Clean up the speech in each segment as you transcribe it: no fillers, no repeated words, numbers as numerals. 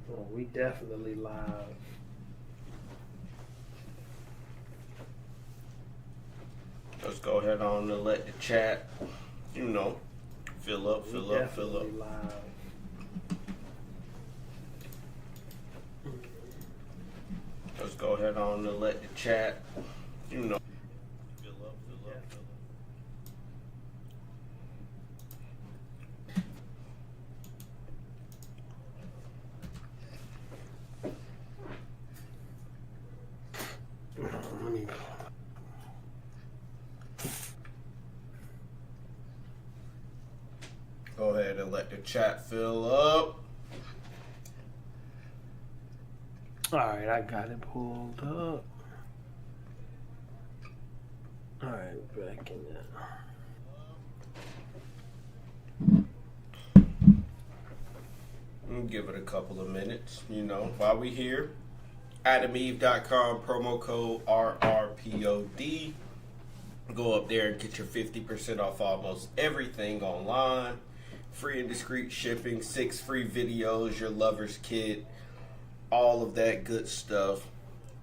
Well, we definitely live. Let's go ahead on and let the chat, fill up, fill up, fill up. Live. Let's go ahead on and let the chat, fill up, fill up, fill up. Go ahead and let the chat fill up. Alright, I got it pulled up. Alright, back in there. We'll give it a couple of minutes, while we here. AdamEve.com, promo code RRPOD. Go up there and get your 50% off almost everything online. Free and discreet shipping, 6 free videos, your lover's kit, all of that good stuff.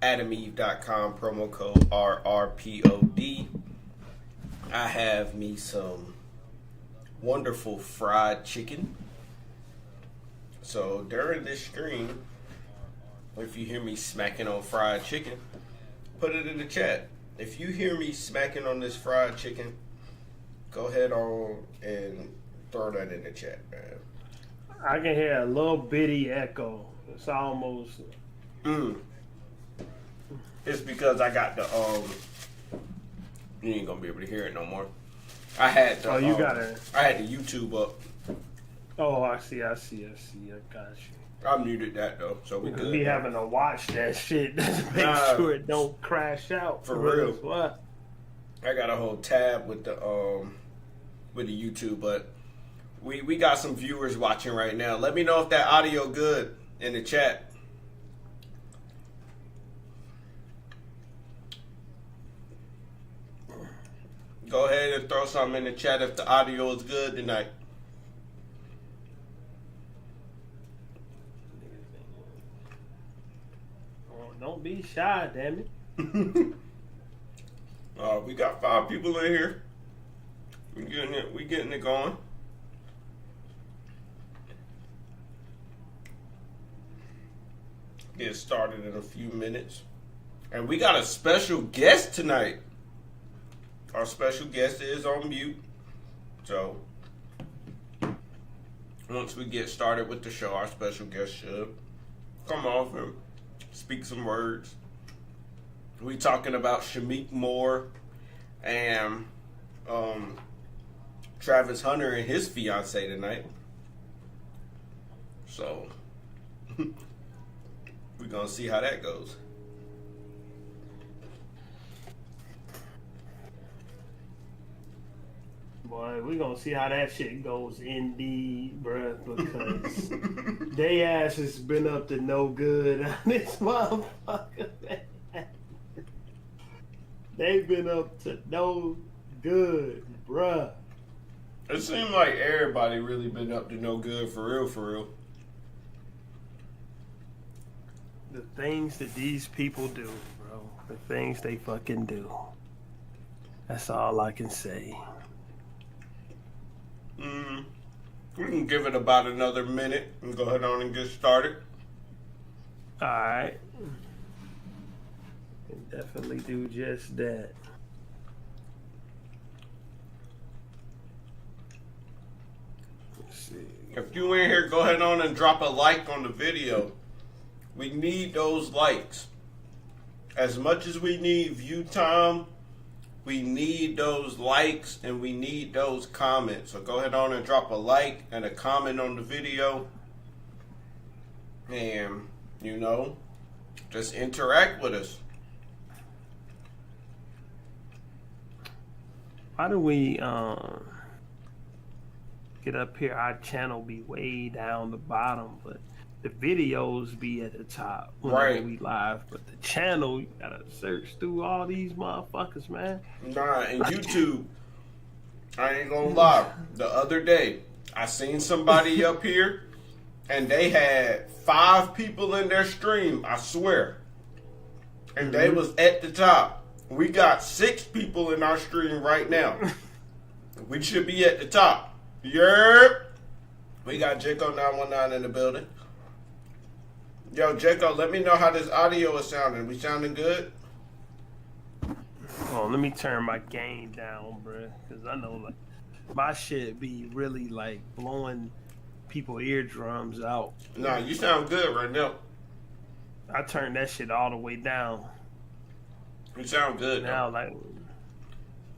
AdamEve.com, promo code RRPOD. I have me some wonderful fried chicken. So during this stream, if you hear me smacking on fried chicken, put it in the chat. If you hear me smacking on this fried chicken, go ahead on and throw that in the chat, man. I can hear a little bitty echo. It's almost. It's because I got the You ain't gonna be able to hear it no more. I had the. You got it. I had the YouTube up. Oh, I see. I got you. I muted that though, so we good. Be having to watch that shit to make sure it don't crash out. For real. What? I got a whole tab with the YouTube, but we got some viewers watching right now. Let me know if that audio good in the chat. Go ahead and throw something in the chat if the audio is good tonight. Don't be shy, damn it. We got 5 people in here. We getting it going. Get started in a few minutes. And we got a special guest tonight. Our special guest is on mute. So once we get started with the show, our special guest should come off and speak some words. We talking about Shameik Moore and Travis Hunter and his fiance tonight. So we're gonna see how that goes. Boy, we're gonna see how that shit goes indeed, bruh, because they ass has been up to no good on this motherfucker, man. They've been up to no good, bruh. It seems like everybody really been up to no good, for real, for real. The things that these people do, bro. The things they fucking do. That's all I can say. We can give it about another minute and go ahead on and get started. Alright. Can definitely do just that. Let's see. If you in here, go ahead on and drop a like on the video. We need those likes. As much as we need view time, we need those likes and we need those comments. So go ahead on and drop a like and a comment on the video. And, just interact with us. Why do we get up here? Our channel be way down the bottom, but the videos be at the top when we live. But the channel, you gotta search through all these motherfuckers, man. Nah, and YouTube, I ain't gonna lie. The other day, I seen somebody up here and they had 5 people in their stream, I swear. And they was at the top. We got 6 people in our stream right now. We should be at the top. Yerp. We got Jaco 919 in the building. Yo, Jaco, let me know how this audio is sounding. We sounding good? Oh, let me turn my gain down, bro, because I know like my shit be really like blowing people eardrums out. Nah, you sound good right now. I turned that shit all the way down. You sound good now. Like,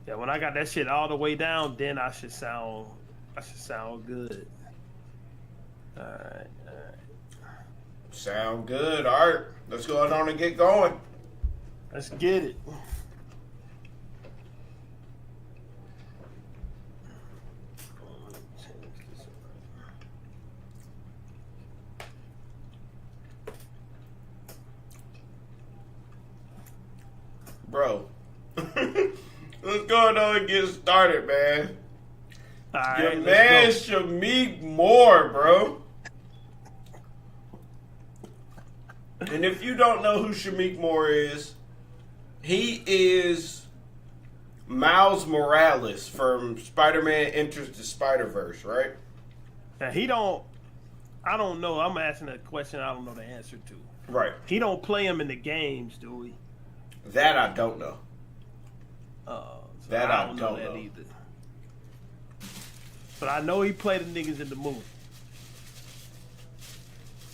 yeah, when I got that shit all the way down, then I should sound good. All right. Sound good. All right, let's go on and get going. Let's get it. Bro, let's go on and get started, man. All right, your man Shameik Moore, bro. And if you don't know who Shameik Moore is, he is Miles Morales from Spider-Man Enters the Spiderverse, right? Now I don't know. I'm asking a question I don't know the answer to. Right. He don't play him in the games, do we? That I don't know. So that I don't know know that either. But I know he played the niggas in the movie.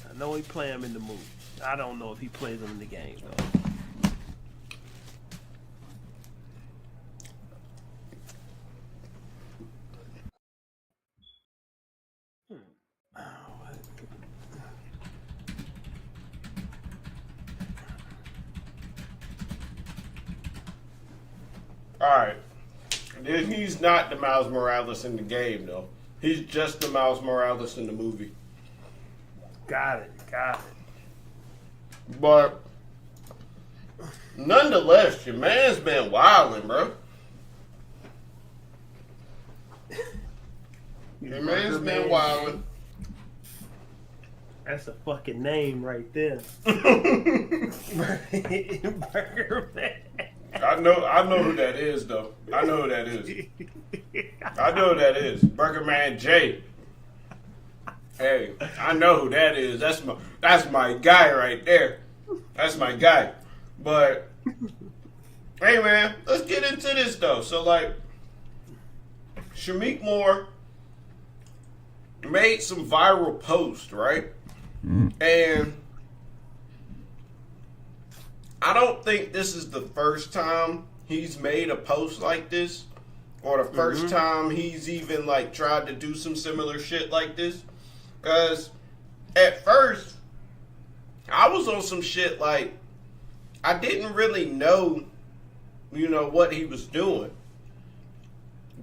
I know he play him in the movie. I don't know if he plays them in the game though. Alright. He's not the Miles Morales in the game, though. He's just the Miles Morales in the movie. Got it. But, nonetheless, your man's been wilding, bro. Your man's been wilding. That's a fucking name right there. Burger Man. I know who that is, though. I know who that is. I know who that is. Burger Man J. Hey, I know who that is. That's my guy right there. That's my guy. But hey, man, let's get into this though. So like, Shameik Moore made some viral posts, right? And I don't think this is the first time he's made a post like this, or the first time he's even like tried to do some similar shit like this. Because at first, I was on some shit like, I didn't really know, what he was doing.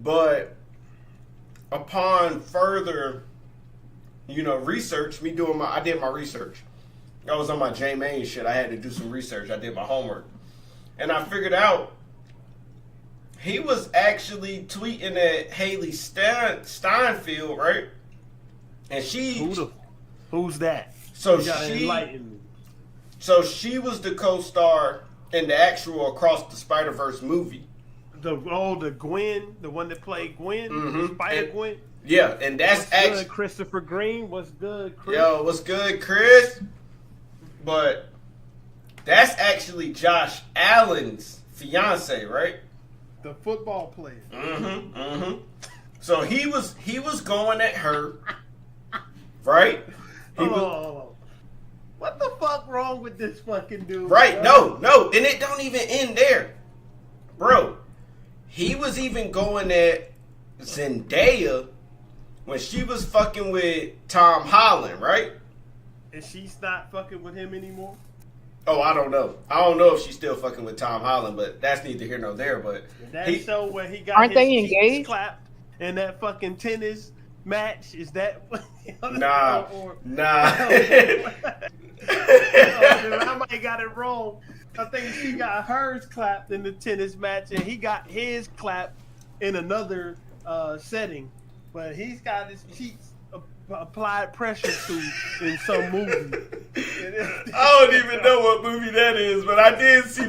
But upon further, research, I did my research. I was on my J Main shit. I had to do some research. I did my homework. And I figured out he was actually tweeting at Haley Steinfeld, right? And who's that? So she was the co-star in the actual Across the Spider-Verse movie. The Gwen, the one that played Gwen, Spider-Gwen. Yeah, and that's actually Christopher Green. What's good, Chris? Yo, what's good, Chris? But that's actually Josh Allen's fiance, right? The football player. So he was going at her, right? What the fuck wrong with this fucking dude? Right? Bro? No, and it don't even end there, bro. He was even going at Zendaya when she was fucking with Tom Holland, right? And she's not fucking with him anymore? Oh, I don't know. I don't know if she's still fucking with Tom Holland, but that's neither here nor there. But that show where he got his cheeks clapped in that fucking tennis match, is that? Nah. I might have got it wrong. I think she got hers clapped in the tennis match, and he got his clapped in another setting. But he's got his cheeks applied pressure to in some movie. I don't even know what movie that is, but I did see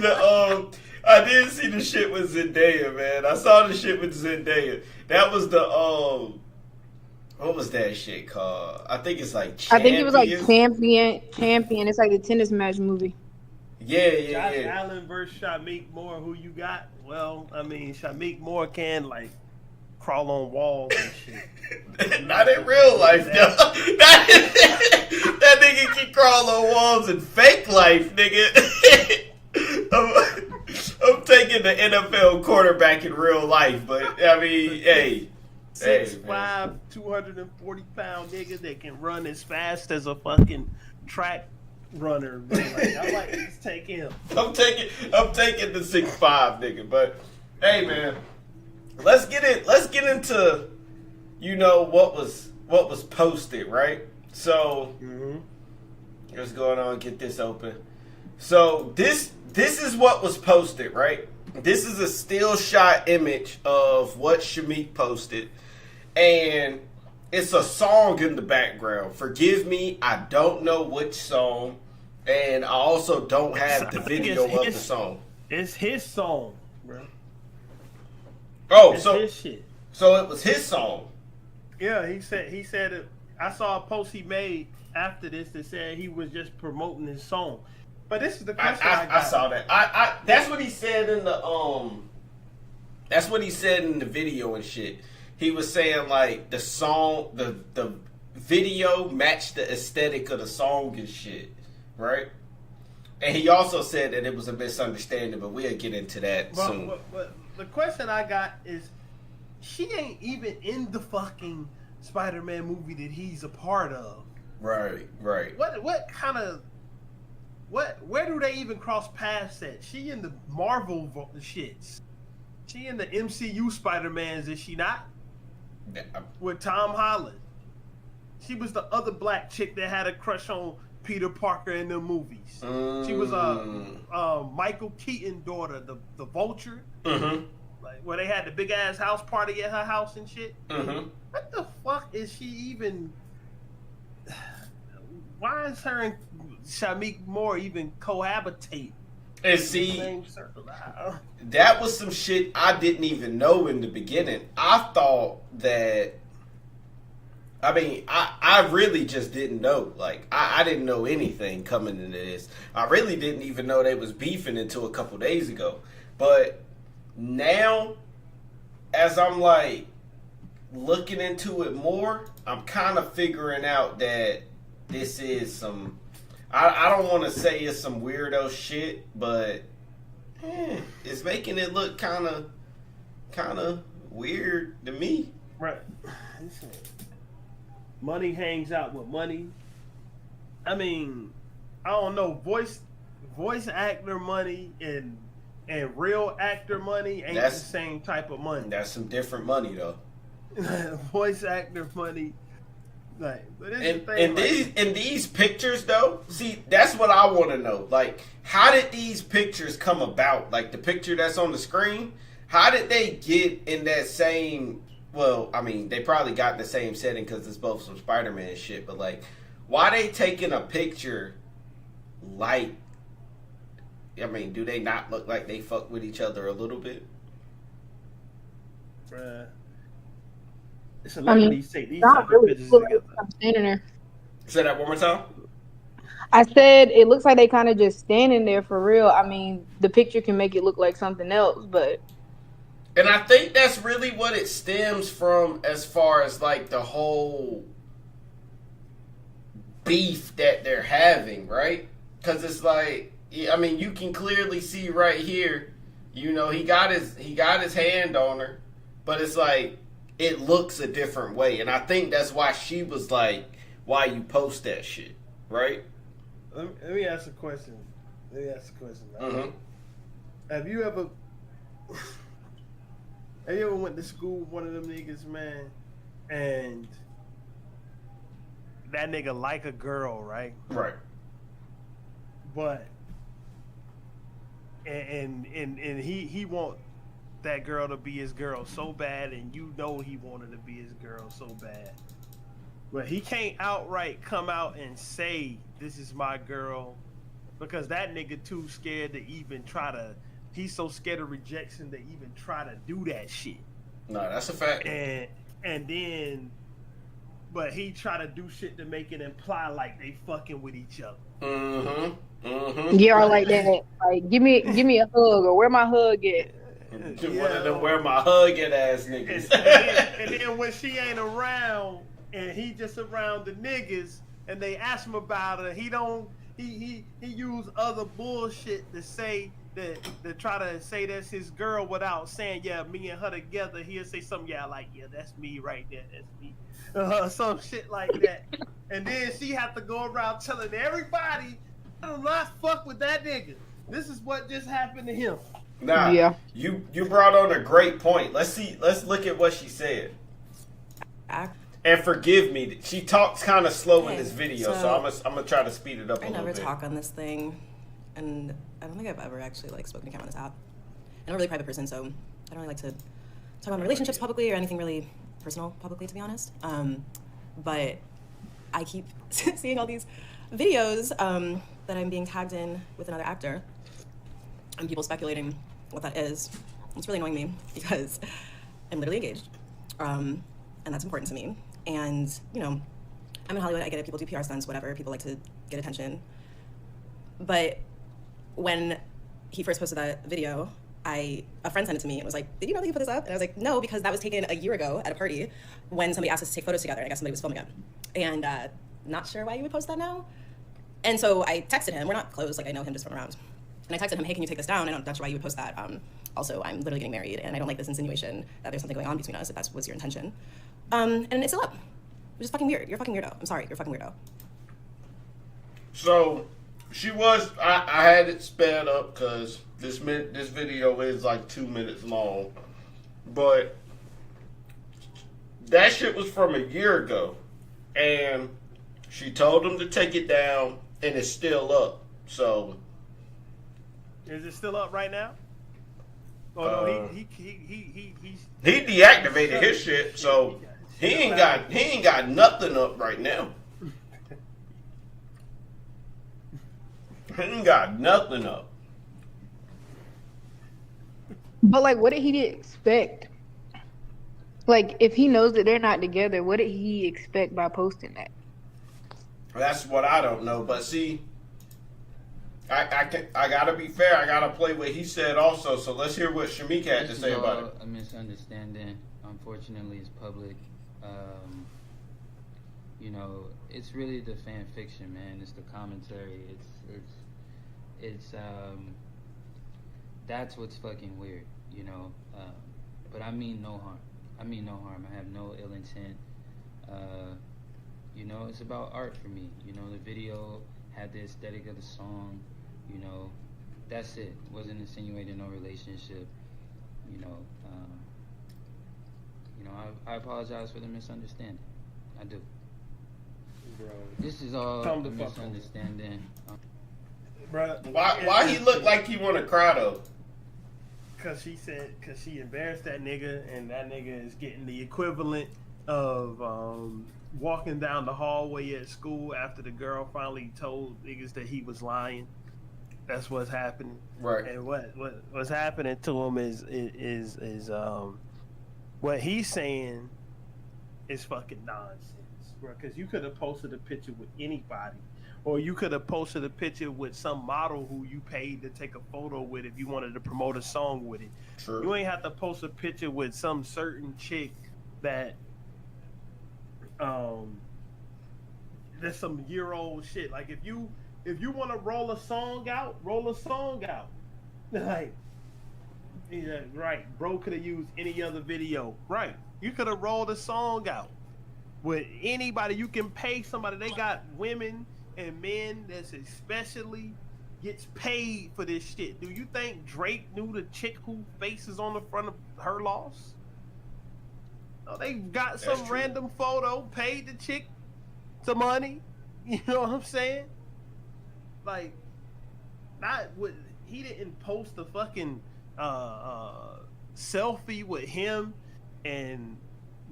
the shit with Zendaya, man. I saw the shit with Zendaya. That was the what was that shit called? I think it's like Champions. I think it was like Champion. It's like the tennis match movie. Yeah. Josh Allen versus Shameik Moore. Who you got? Well, I mean, Shameik Moore can like crawl on walls and shit. Not in real life, though. That nigga can crawl on walls in fake life, nigga. I'm taking the NFL quarterback in real life, but I mean, hey. 6'5", 240-pound nigga that can run as fast as a fucking track runner. Man. Like, I like to take him. I'm taking the 6'5" nigga, but hey, man, let's get into what was posted, right? So what's going on? Get this open. So this is what was posted, right? This is a still shot image of what Shameik posted. And it's a song in the background. Forgive me, I don't know which song. And I also don't have the video of the song. It's his song, bro. Oh, it's so his shit. So it was his song. Yeah, he said it. I saw a post he made after this that said he was just promoting his song. But this is the question I saw that. That's what he said in the That's what he said in the video and shit. He was saying like the song, the video matched the aesthetic of the song and shit, right? And he also said that it was a misunderstanding, but we'll get into that soon. But the question I got is, she ain't even in the fucking Spider-Man movie that he's a part of. Right. What kind of where do they even cross paths at? She in the Marvel shits. She in the MCU Spider-Mans, is she not? With Tom Holland. She was the other black chick that had a crush on Peter Parker in the movies. She was Michael Keaton's daughter, the Vulture. Like where they had the big ass house party at her house and shit. What the fuck is she even? Why is her and Shameik Moore even cohabitate? And see, that was some shit I didn't even know in the beginning. I thought that, I mean, I really just didn't know. Like, I didn't know anything coming into this. I really didn't even know they was beefing until a couple days ago. But now, as I'm like looking into it more, I'm kind of figuring out that this is some, I don't want to say it's some weirdo shit, but it's making it look kind of weird to me. Right. Money hangs out with money. I mean, I don't know. Voice actor money and real actor money ain't the same type of money. That's some different money though. Voice actor money. Like, but these pictures though, see, that's what I want to know. Like, how did these pictures come about? Like the picture that's on the screen, how did they get in that same? Well, I mean, they probably got in the same setting because it's both some Spider-Man shit. But like, why they taking a picture? Like, I mean, do they not look like they fuck with each other a little bit? It's a lot of these type of pictures together. I'm standing there. Say that one more time. I said it looks like they kind of just standing there for real. I mean, the picture can make it look like something else, but. And I think that's really what it stems from as far as like the whole beef that they're having, right? Because it's like, I mean, you can clearly see right here, you know, he got his hand on her, but it's like, it looks a different way. And I think that's why she was like, why you post that shit, right? Let me ask a question. Have you ever went to school with one of them niggas, man, and that nigga like a girl, right? Right. But and he want that girl to be his girl so bad, and you know he wanted to be his girl so bad, But he can't outright come out and say this is my girl, because that nigga too scared to even try to. He's so scared of rejection to even try to do that shit. No, that's a fact. And then, but he try to do shit to make it imply like they fucking with each other. Yeah, like that. Like, give me a hug, or where my hug at? One of them where my hug at ass niggas. And then when she ain't around and he just around the niggas and they ask him about her, he use other bullshit to say that, to try to say that's his girl without saying, yeah, me and her together. He'll say something, yeah, like, yeah, that's me right there, that's me. Some shit like that. And then she have to go around telling everybody, I do not fuck with that nigga. This is what just happened to him. Nah, yeah. You brought on a great point. Let's look at what she said. And forgive me, she talks kind of slow in this video, so I'm gonna try to speed it up a little bit. I never talk on this thing, and I don't think I've ever actually like spoken to Cam on this app. I'm a really private person, so I don't really like to talk about my relationships publicly or anything really personal publicly, to be honest. But I keep seeing all these videos that I'm being tagged in with another actor, and people speculating what that is. It's really annoying me because I'm literally engaged, and that's important to me. And, you know, I'm in Hollywood, I get it, people do PR stunts, whatever, people like to get attention. But when he first posted that video, a friend sent it to me and was like, did you know that you put this up? And I was like, no, because that was taken a year ago at a party when somebody asked us to take photos together, and I guess somebody was filming it. And not sure why you would post that now. And so I texted him, we're not close, like I know him just from around. And I texted him, hey, can you take this down? I'm not sure why you would post that. Also, I'm literally getting married, and I don't like this insinuation that there's something going on between us, if that was your intention. And it's still up, which is fucking weird. You're a fucking weirdo. I'm sorry, you're a fucking weirdo. So, she was, I had it sped up because this video is like 2 minutes long. But that shit was from a year ago. And she told him to take it down, and it's still up. So. Is it still up right now? Oh no, he deactivated his shit, so he ain't got nothing up right now. He ain't got nothing up. But like, what did he expect? Like, if he knows that they're not together, what did he expect by posting that? That's what I don't know. But see, I gotta be fair. I gotta play what he said also. So let's hear what Shameik had to say about it. A misunderstanding. Unfortunately, it's public. You know, it's really the fan fiction, man. It's the commentary. It's that's what's fucking weird, you know. But I mean no harm. I have no ill intent. You know, it's about art for me. You know, the video had the aesthetic of the song. You know, that's it. Wasn't insinuating no relationship. You know, I apologize for the misunderstanding. I do. Bro, this is all a misunderstanding. Bro, why he look like he want to cry though? Cause she embarrassed that nigga, and that nigga is getting the equivalent of walking down the hallway at school after the girl finally told niggas that he was lying. That's what's happening. Right. And what's happening to him is what he's saying is fucking nonsense, bro. Because you could have posted a picture with anybody, or you could have posted a picture with some model who you paid to take a photo with if you wanted to promote a song with it. True. You ain't have to post a picture with some certain chick that that's some year-old shit. Like if you want to roll a song out. Like, yeah, right. Bro could have used any other video. Right. You could have rolled a song out with anybody. You can pay somebody. They got women and men that's especially gets paid for this shit. Do you think Drake knew the chick whose face is on the front of her loss? No, they got some random photo, paid the chick some money. You know what I'm saying? Like, he didn't post a fucking selfie with him and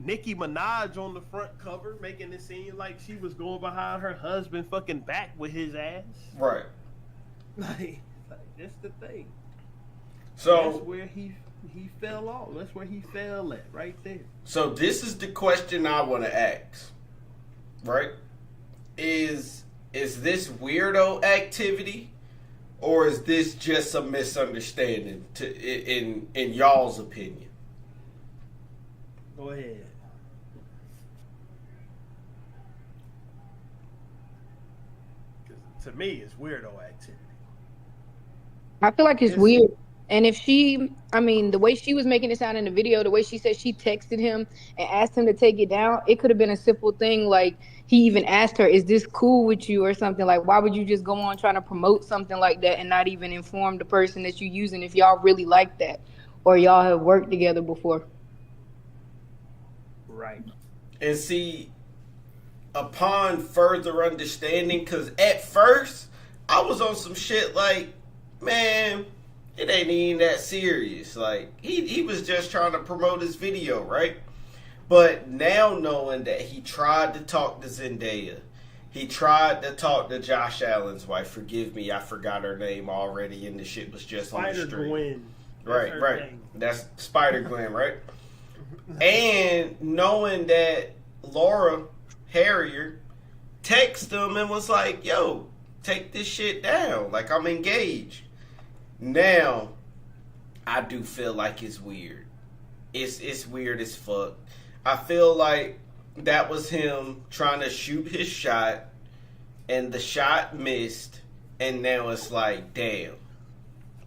Nicki Minaj on the front cover, making it seem like she was going behind her husband fucking back with his ass. Right. Like that's the thing. So that's where he fell off. That's where he fell at, right there. So this is the question I want to ask. Right? Is this weirdo activity, or is this just a misunderstanding in y'all's opinion? Go ahead. To me, it's weirdo activity. I feel like it's weird. And if she, I mean, the way she was making it sound in the video, the way she said she texted him and asked him to take it down, it could have been a simple thing. Like, he even asked her, is this cool with you or something? Like, why would you just go on trying to promote something like that and not even inform the person that you're using if y'all really like that or y'all have worked together before? Right. And see, upon further understanding, because at first I was on some shit like, man, it ain't even that serious. Like, he was just trying to promote his video, right? But now knowing that he tried to talk to Zendaya, he tried to talk to Josh Allen's wife. Forgive me, I forgot her name already, and the shit was just on the street. Spider-Gwen. Right. Name. That's Spider-Gwen, right? And knowing that Laura Harrier texted him and was like, yo, take this shit down. Like, I'm engaged. Now, I do feel like it's weird. It's weird as fuck. I feel like that was him trying to shoot his shot, and the shot missed, and now it's like, damn.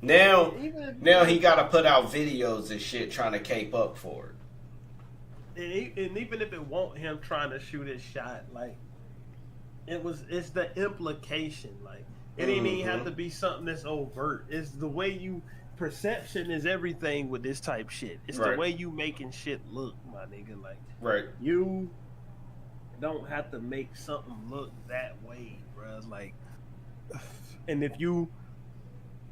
Now he got to put out videos and shit trying to cape up for it. And even if it won't him trying to shoot his shot, like, it's the implication. Like, it didn't even have to be something that's overt. It's the way you, perception is everything with this type shit. It's the way you making shit look, my nigga. Like, you don't have to make something look that way, bro. Like, and if you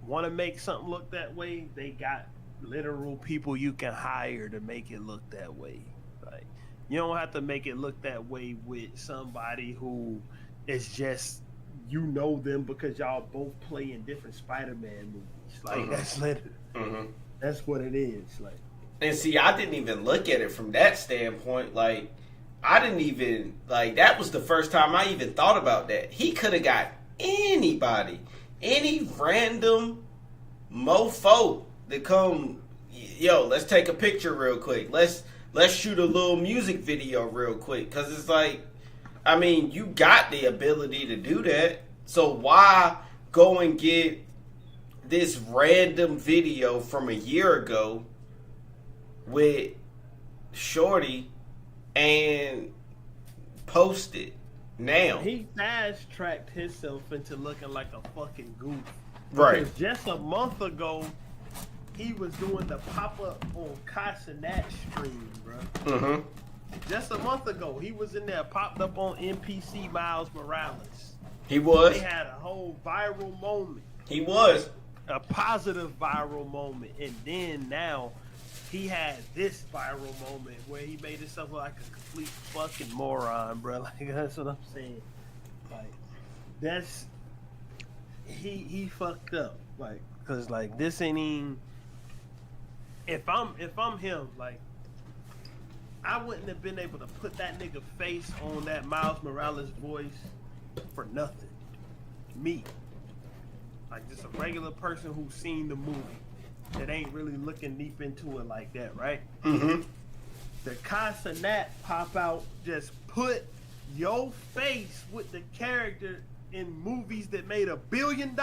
want to make something look that way, they got literal people you can hire to make it look that way. Like, you don't have to make it look that way with somebody who is just, you know them because y'all both play in different Spider-Man movies. Like, that's literally, that's what it is. Like, and see, I didn't even look at it from that standpoint. Like, I didn't even, like, that was the first time I even thought about that. He could have got anybody, any random mofo to come, yo, let's take a picture real quick. Let's shoot a little music video real quick. Because it's like, I mean, you got the ability to do that. So why go and get this random video from a year ago with Shorty and post it now? He fast-tracked himself into looking like a fucking goof. Right. Because just a month ago, he was doing the pop-up on Casanat stream, bro. Just a month ago, he was in there, popped up on NPC Miles Morales. He was. They had a whole viral moment. He was. A positive viral moment. And then now, he had this viral moment where he made himself look like a complete fucking moron, bro. Like, that's what I'm saying. Like, that's... He fucked up. Like, cause like, this ain't even... If I'm him, like, I wouldn't have been able to put that nigga face on that Miles Morales voice for nothing. Me. Like, just a regular person who's seen the movie that ain't really looking deep into it like that, right? The Casanat pop out, just put your face with the character in movies that made $1 billion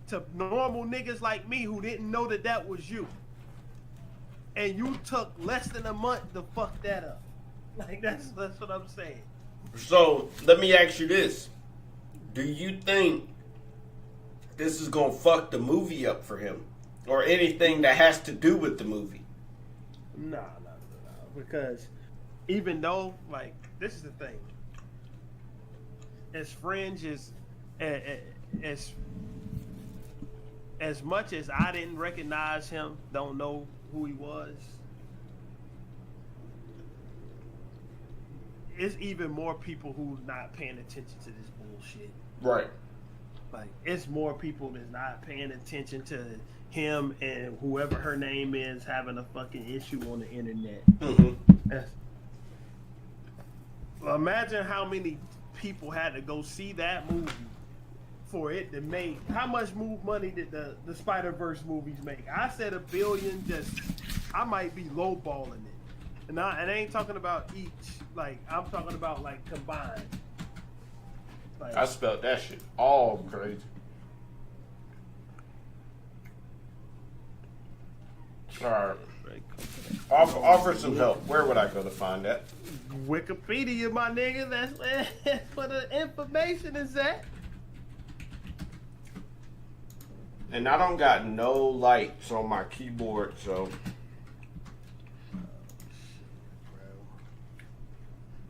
to normal niggas like me who didn't know that was you. And you took less than a month to fuck that up. Like, that's what I'm saying. So, let me ask you this. Do you think this is going to fuck the movie up for him? Or anything that has to do with the movie? Nah. Because even though, like, this is the thing. As Fringe is, as much as I didn't recognize him, don't know who he was, it's even more people who's not paying attention to this bullshit. Right. Like, it's more people that's not paying attention to him and whoever her name is having a fucking issue on the internet. Well, imagine how many people had to go see that movie for it to make. How much money did the Spider-Verse movies make? I said $1 billion. I might be lowballing it, and I ain't talking about each. Like, I'm talking about like combined. Like, I spelled that shit all crazy. All right. Offer some help. Where would I go to find that? Wikipedia, my nigga. That's where the information is at. And I don't got no lights on my keyboard, so.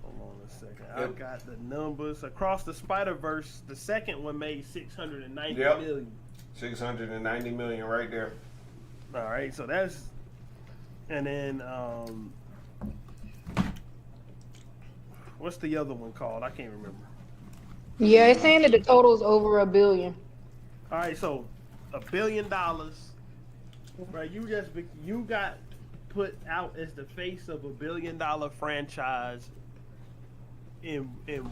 Hold on a second. I got the numbers. Across the Spider-Verse, the second one made $690 million. 690 million right there. All right, so that's, and then what's the other one called? I can't remember. Yeah, it's saying that the total's over $1 billion. All right, so $1 billion, bro. You got put out as the face of $1 billion franchise in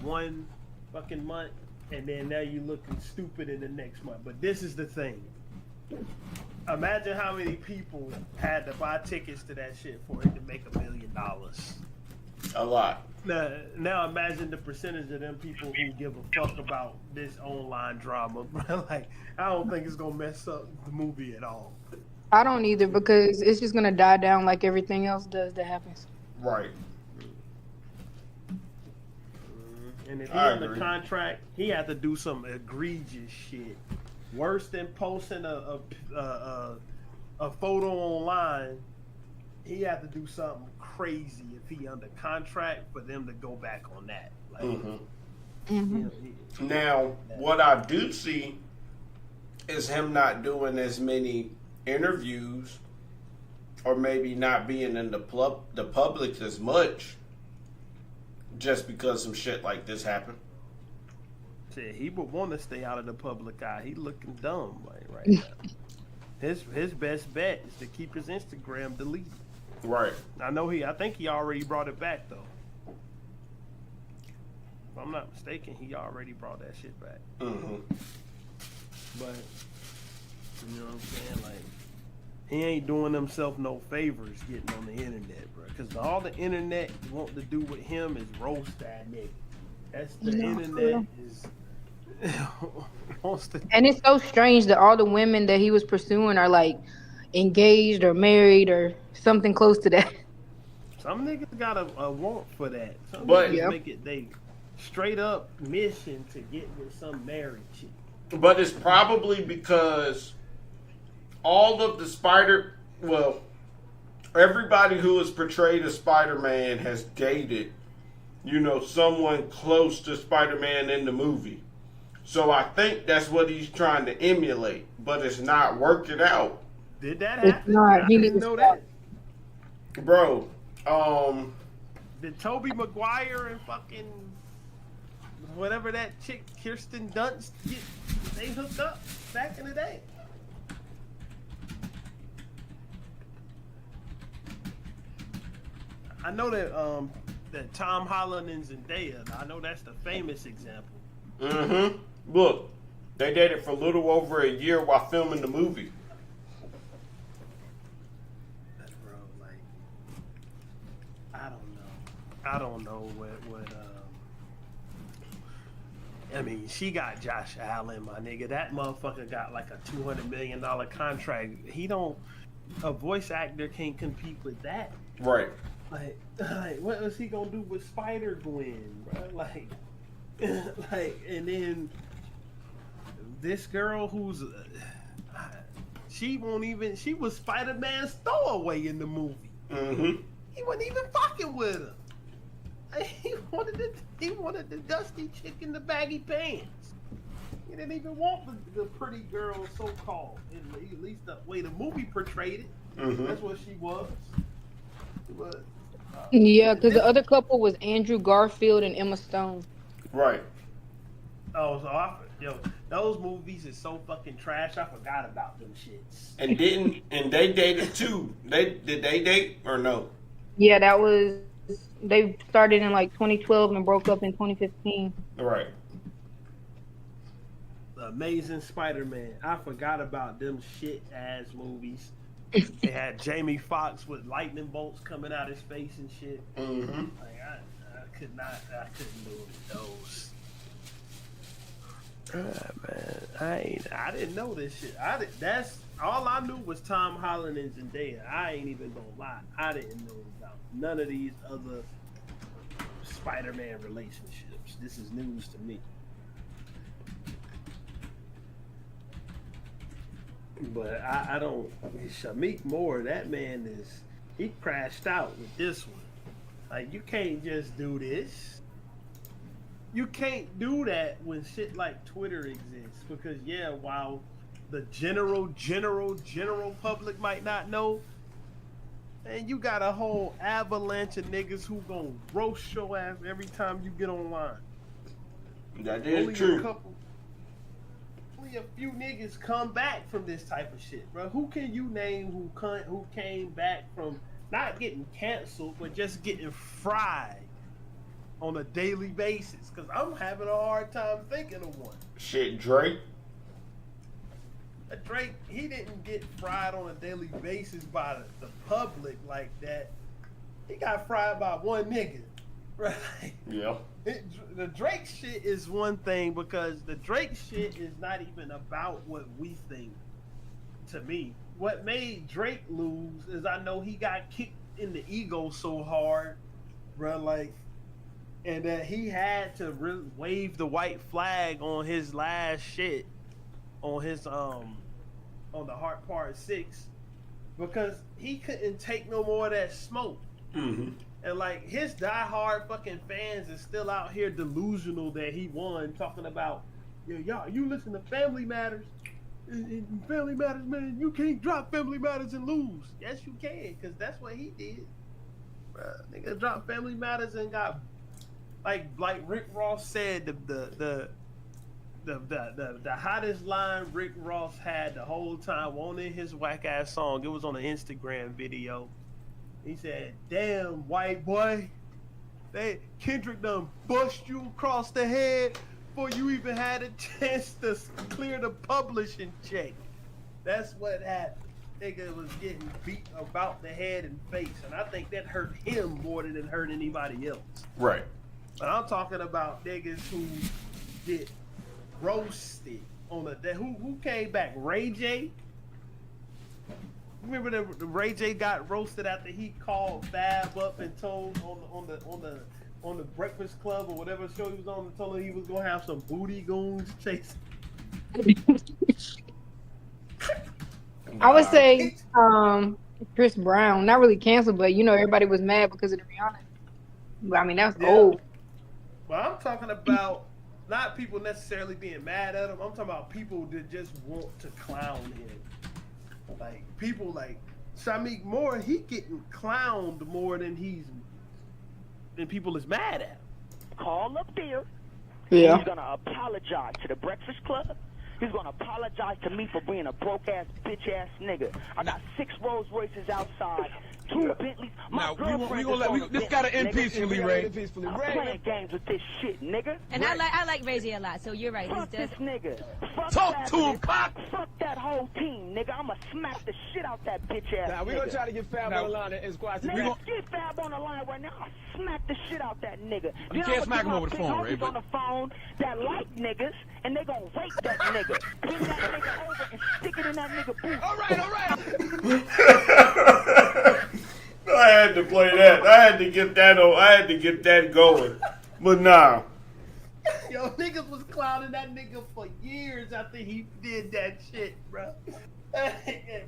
one fucking month, and then now you looking stupid in the next month. But this is the thing. Imagine how many people had to buy tickets to that shit for it to make $1 billion. A lot. Now imagine the percentage of them people who give a fuck about this online drama. Like, I don't think it's gonna mess up the movie at all. I don't either, because it's just gonna die down like everything else does that happens. Right. And if he's under contract, he had to do some egregious shit. Worse than posting a photo online, he had to do something crazy if he under contract for them to go back on that. Like, Now, what I do see is him not doing as many interviews, or maybe not being in the public as much, just because some shit like this happened. He would want to stay out of the public eye. He looking dumb right now. His best bet is to keep his Instagram deleted. Right. I think he already brought it back though. If I'm not mistaken, he already brought that shit back. But you know what I'm saying? Like, he ain't doing himself no favors getting on the internet, bro. Because all the internet want to do with him is roast that nigga. That's the internet is. And it's so strange that all the women that he was pursuing are like engaged or married or something close to that. Some niggas got a want for that. Some niggas make it they straight up mission to get with some married chick. But it's probably because all of the everybody who has portrayed as Spider-Man has dated, someone close to Spider-Man in the movie. So I think that's what he's trying to emulate, but it's not working out. Did that happen? It's not. I didn't know that. Bro, did Tobey Maguire and fucking whatever that chick Kirsten Dunst they hooked up back in the day? I know that Tom Holland and Zendaya, I know that's the famous example. Look, they dated for a little over a year while filming the movie. Bro, like, I don't know what I mean, she got Josh Allen, my nigga. That motherfucker got like a $200 million contract. A voice actor can't compete with that. Right. Like, what was he gonna do with Spider-Gwen, bro? Like, and then this girl who's she was Spider-Man's throwaway in the movie. He wasn't even fucking with her. He wanted the dusty chick in the baggy pants. He didn't even want the pretty girl, so-called. At least the way the movie portrayed it. That's what she was. But Yeah, because the other couple was Andrew Garfield and Emma Stone. Right. Oh, so yo, those movies is so fucking trash. I forgot about them shits. And they dated too. Did they date or no? Yeah, that was they started in like 2012 and broke up in 2015. Right. The Amazing Spider-Man. I forgot about them shit ass movies. They had Jamie Foxx with lightning bolts coming out his face and shit. Mm-hmm. Like I couldn't do those. Man, I didn't know this shit. That's all I knew was Tom Holland and Zendaya. I ain't even gonna lie. I didn't know about none of these other Spider-Man relationships. This is news to me. But I don't. Shameik Moore, that man he crashed out with this one. Like, you can't just do this. You can't do that when shit like Twitter exists, because while the general public might not know, and you got a whole avalanche of niggas who gonna roast your ass every time you get online. That is true. Only a few niggas come back from this type of shit, bro. Who can you name who came back from not getting canceled, but just getting fried on a daily basis? Because I'm having a hard time thinking of one. Shit, Drake. Drake, he didn't get fried on a daily basis by the public like that. He got fried by one nigga, right? Yeah. The Drake shit is one thing, because the Drake shit is not even about what we think. To me, what made Drake lose is I know he got kicked in the ego so hard, bro, like, and that he had to wave the white flag on his last shit, on his on the Heart Part 6, because he couldn't take no more of that smoke. Mm-hmm. And like, his diehard fucking fans is still out here delusional that he won, talking about, y'all, you listen to Family Matters. In Family Matters, man, you can't drop Family Matters and lose. Yes, you can, because that's what he did. Bruh, nigga dropped Family Matters and got, like Rick Ross said, the hottest line Rick Ross had the whole time on in his whack ass song. It was on an Instagram video. He said, "Damn, white boy, Kendrick done bust you across the head before you even had a chance to clear the publishing check." That's what happened. Nigga was getting beat about the head and face, and I think that hurt him more than it hurt anybody else. Right. But I'm talking about niggas who get roasted on who came back? Ray J. Remember the Ray J got roasted after he called Fab up and told on the Breakfast Club or whatever show he was on, and told him he was gonna have some booty goons chasing. I would say Chris Brown, not really canceled, but everybody was mad because of the Rihanna. But I mean, that was old. But I'm talking about not people necessarily being mad at him. I'm talking about people that just want to clown him. Like, people like Shameik Moore, he getting clowned more than people is mad at him. Call up there. Yeah. He's gonna apologize to the Breakfast Club. He's gonna apologize to me for being a broke ass, bitch ass nigga. I got 6 Rolls Royces outside, 2 Bentleys. My girlfriend this gotta end peacefully, Ray. I'm playing games with this shit, nigga. And I like Ray J a lot, so you're right. Fuck this nigga. Fuck Talk to him, Pop. Fuck that whole team, nigga. I'ma smack the shit out that bitch ass. Now we gonna try to get Fab on the line and squash it. Nigga, get Fab on the line right now. I'll smack the shit out that nigga. You can't smack him over the phone, Ray. On the phone that like niggas, and they gonna rape that nigga. Bring that nigga over and stick it in that nigga boot. All right. I had to play that. I had to get that going. But nah. Yo, niggas was clowning that nigga for years after he did that shit, bro.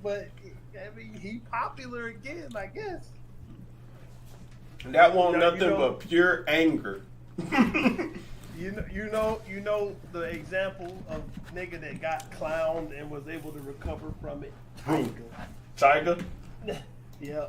But I mean, he popular again, I guess. That wasn't nothing but pure anger. You know the example of nigga that got clowned and was able to recover from it. Tiger? Yeah.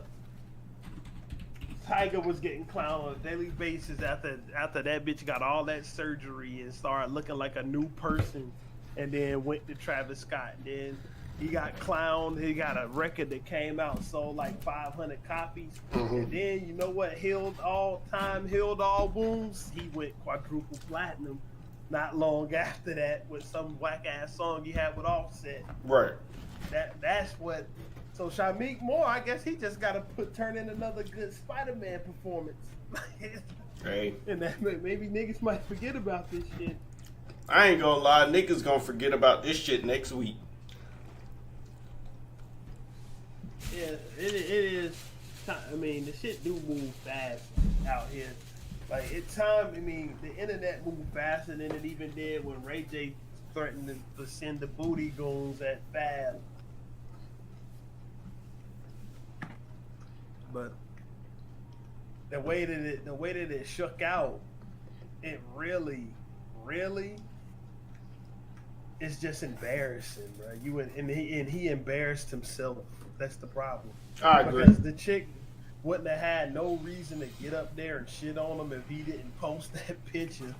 Tiger was getting clowned on a daily basis after that bitch got all that surgery and started looking like a new person, and then went to Travis Scott. Then he got clowned. He got a record that came out, sold like 500 copies. And then you know what? Healed all wounds. He went quadruple platinum not long after that with some whack ass song he had with Offset. Right. That's what. So Shameik Moore, I guess he just got to turn in another good Spider-Man performance. Hey. And that maybe niggas might forget about this shit. I ain't gonna lie, niggas gonna forget about this shit next week. Yeah, it is. I mean, the shit do move fast out here. Like, it's time. I mean, the internet moved faster than it even did when Ray J threatened to send the booty goons at Fab. But the way that it shook out, it really is just embarrassing, bro. And he embarrassed himself. That's the problem. I agree. Because the chick wouldn't have had no reason to get up there and shit on him if he didn't post that picture,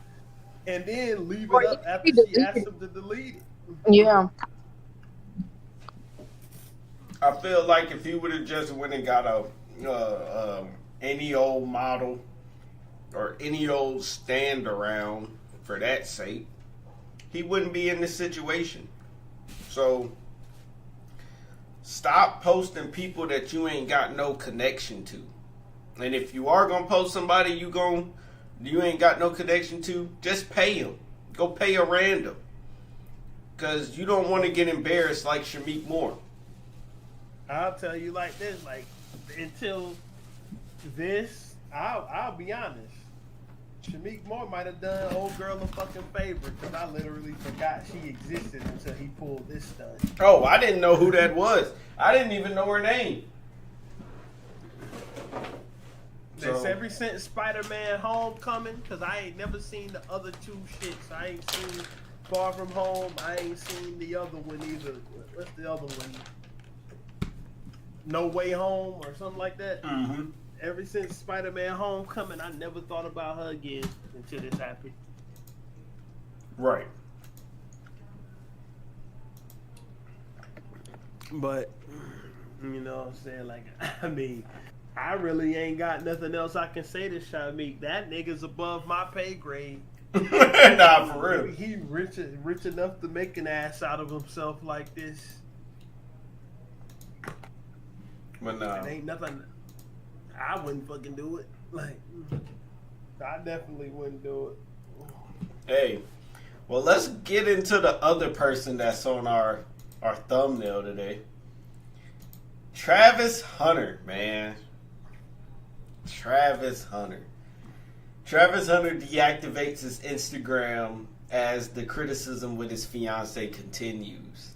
and then leave it up after she asked him to delete it. Yeah. I feel like if he would have just went and got any old model or any old stand around for that sake, he wouldn't be in this situation. So stop posting people that you ain't got no connection to. And if you are gonna post somebody you ain't got no connection to, just pay him. Go pay a random. Cause you don't want to get embarrassed like Shameik Moore. I'll tell you like this, like until this, I'll be honest. Shameik Moore might have done old girl a fucking favor because I literally forgot she existed until he pulled this stunt. Oh, I didn't know who that was. I didn't even know her name. That's ever since Spider-Man Homecoming, because I ain't never seen the other two shits. I ain't seen Far From Home. I ain't seen the other one either. What's the other one? No Way Home or something like that. Mm-hmm. Ever since Spider-Man Homecoming, I never thought about her again until this happened. Right. But, you know what I'm saying? Like, I mean, I really ain't got nothing else I can say to Shameik. That nigga's above my pay grade. Nah, for real. He rich enough to make an ass out of himself like this. But nah. It ain't nothing. I wouldn't fucking do it. Like, I definitely wouldn't do it. Hey, well, let's get into the other person that's on our thumbnail today. Travis Hunter, man. Travis Hunter deactivates his Instagram as the criticism with his fiance continues.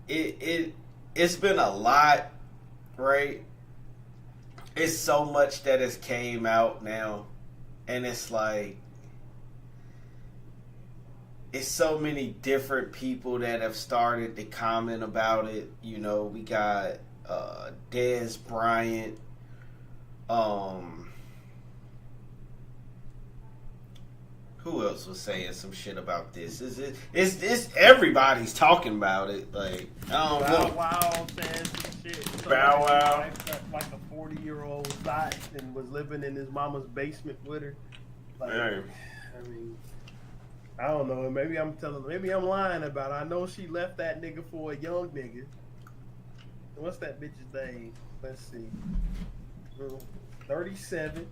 It's been a lot, right? It's so much that has came out now, and it's like it's so many different people that have started to comment about it. You know, we got Dez Bryant, who else was saying some shit about this? It's everybody's talking about it. Like, I don't know. Bow Wow saying some shit. So Bow Wow. Like a 40-year-old thought and was living in his mama's basement with her. Like, Hey. I mean, I don't know. Maybe I'm lying about it. I know she left that nigga for a young nigga. What's that bitch's name? Let's see. 37.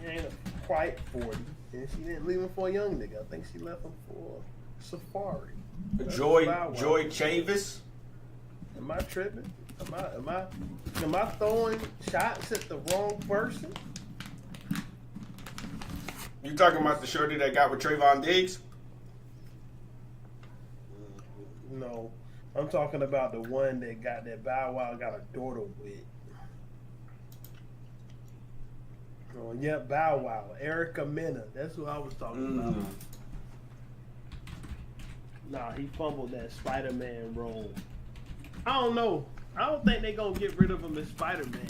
She ain't quite 40. And she didn't leave him for a young nigga. I think she left him for Safari. Joy Chavis. Am I tripping? Am I throwing shots at the wrong person? You talking about the shorty that got with Trayvon Diggs? No. I'm talking about the one that Bow Wow got a daughter with. Oh, yeah, Bow Wow. Erica Mena. That's who I was talking about. Nah, he fumbled that Spider-Man role. I don't know. I don't think they gonna get rid of him as Spider-Man.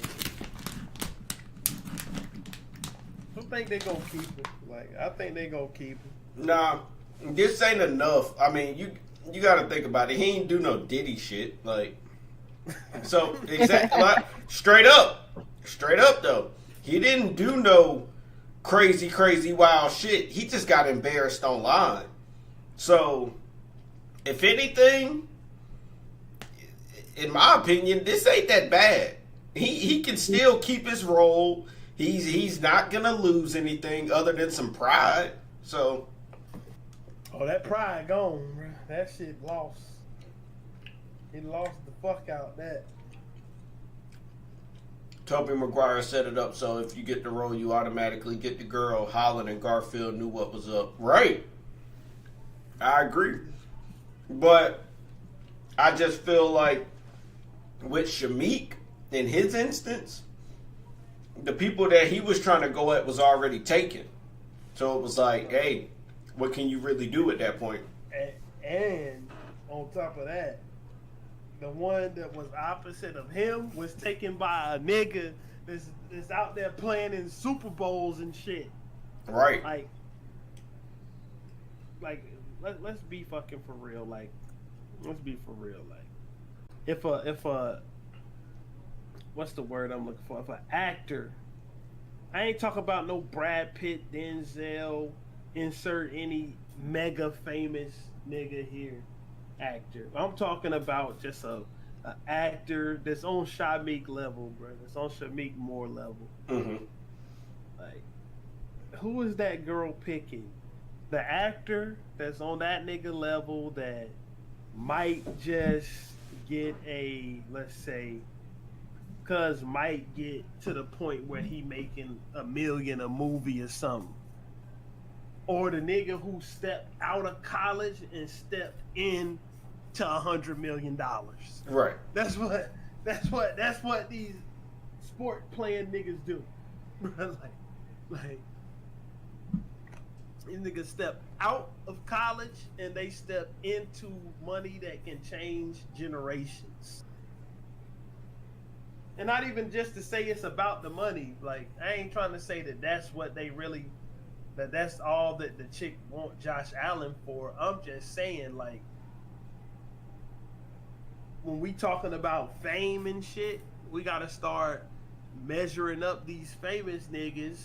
I don't think they gonna keep him. Like, I think they gonna keep him. Nah, this ain't enough. I mean, you got to think about it. He ain't do no Diddy shit. Like, so exactly, like, straight up though. He didn't do no crazy wild shit. He just got embarrassed online. So, if anything, in my opinion, this ain't that bad. He can still keep his role. He's not gonna lose anything other than some pride. So, oh, that pride gone, bro. That shit lost. He lost the fuck out that. Tobey Maguire set it up so if you get the role, you automatically get the girl. Holland and Garfield knew what was up. Right. I agree. But I just feel like with Shameik, in his instance, the people that he was trying to go at was already taken. So it was like, hey, what can you really do at that point? And on top of that, the one that was opposite of him was taken by a nigga that's out there playing in Super Bowls and shit. Right. Like let's be fucking for real. Like, let's be for real. Like, if a what's the word I'm looking for? If an actor, I ain't talking about no Brad Pitt, Denzel, insert any mega famous nigga here. Actor. I'm talking about just a actor that's on Shameik level, bro. That's on Shameik Moore level. Mm-hmm. Like, who is that girl picking? The actor that's on that nigga level that might just get a, let's say, cuz might get to the point where he making $1 million a movie or something. Or the nigga who stepped out of college and stepped in to $100 million. Right. That's what these sport playing niggas do. like these niggas step out of college and they step into money that can change generations. And not even just to say it's about the money. Like, I ain't trying to say that that's what they really, that's all that the chick want Josh Allen for. I'm just saying, like, when we talking about fame and shit, we gotta start measuring up these famous niggas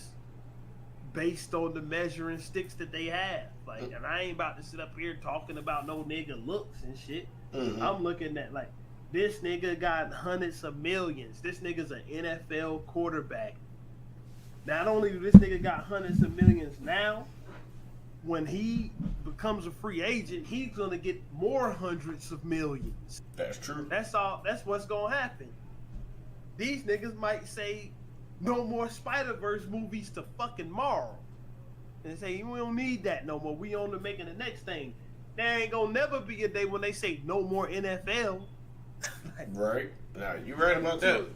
based on the measuring sticks that they have. Like, and I ain't about to sit up here talking about no nigga looks and shit. Mm-hmm. I'm looking at, like, this nigga got hundreds of millions. This nigga's an NFL quarterback. Not only do this nigga got hundreds of millions now, when he becomes a free agent, he's gonna get more hundreds of millions. That's true. That's all. That's what's gonna happen. These niggas might say, no more Spiderverse movies to fucking Marvel, and say, we don't need that no more. We on to making the next thing. There ain't gonna never be a day when they say no more NFL. Like, right. Now you right about that.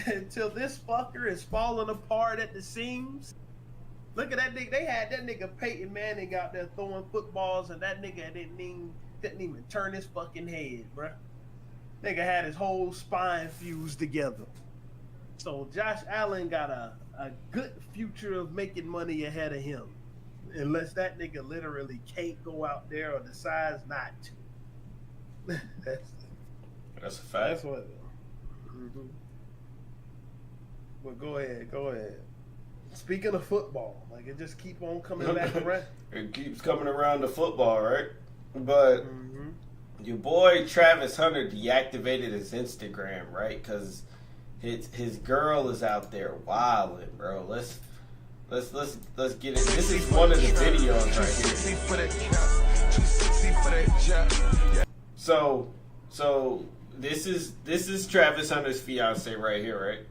Until this fucker is falling apart at the seams. Look at that nigga. They had that nigga Peyton Manning out there throwing footballs, and that nigga didn't even turn his fucking head, bruh. Nigga had his whole spine fused together. So Josh Allen got a good future of making money ahead of him, unless that nigga literally can't go out there or decides not to. That's a fact. That's what. Mm-hmm. But go ahead. Speaking of football, like, it just keep on coming back around. It keeps coming around to football, right? But your boy Travis Hunter deactivated his Instagram, right? Because his girl is out there wilding, bro. Let's get it. This is one of the videos right here. So this is Travis Hunter's fiance right here, right?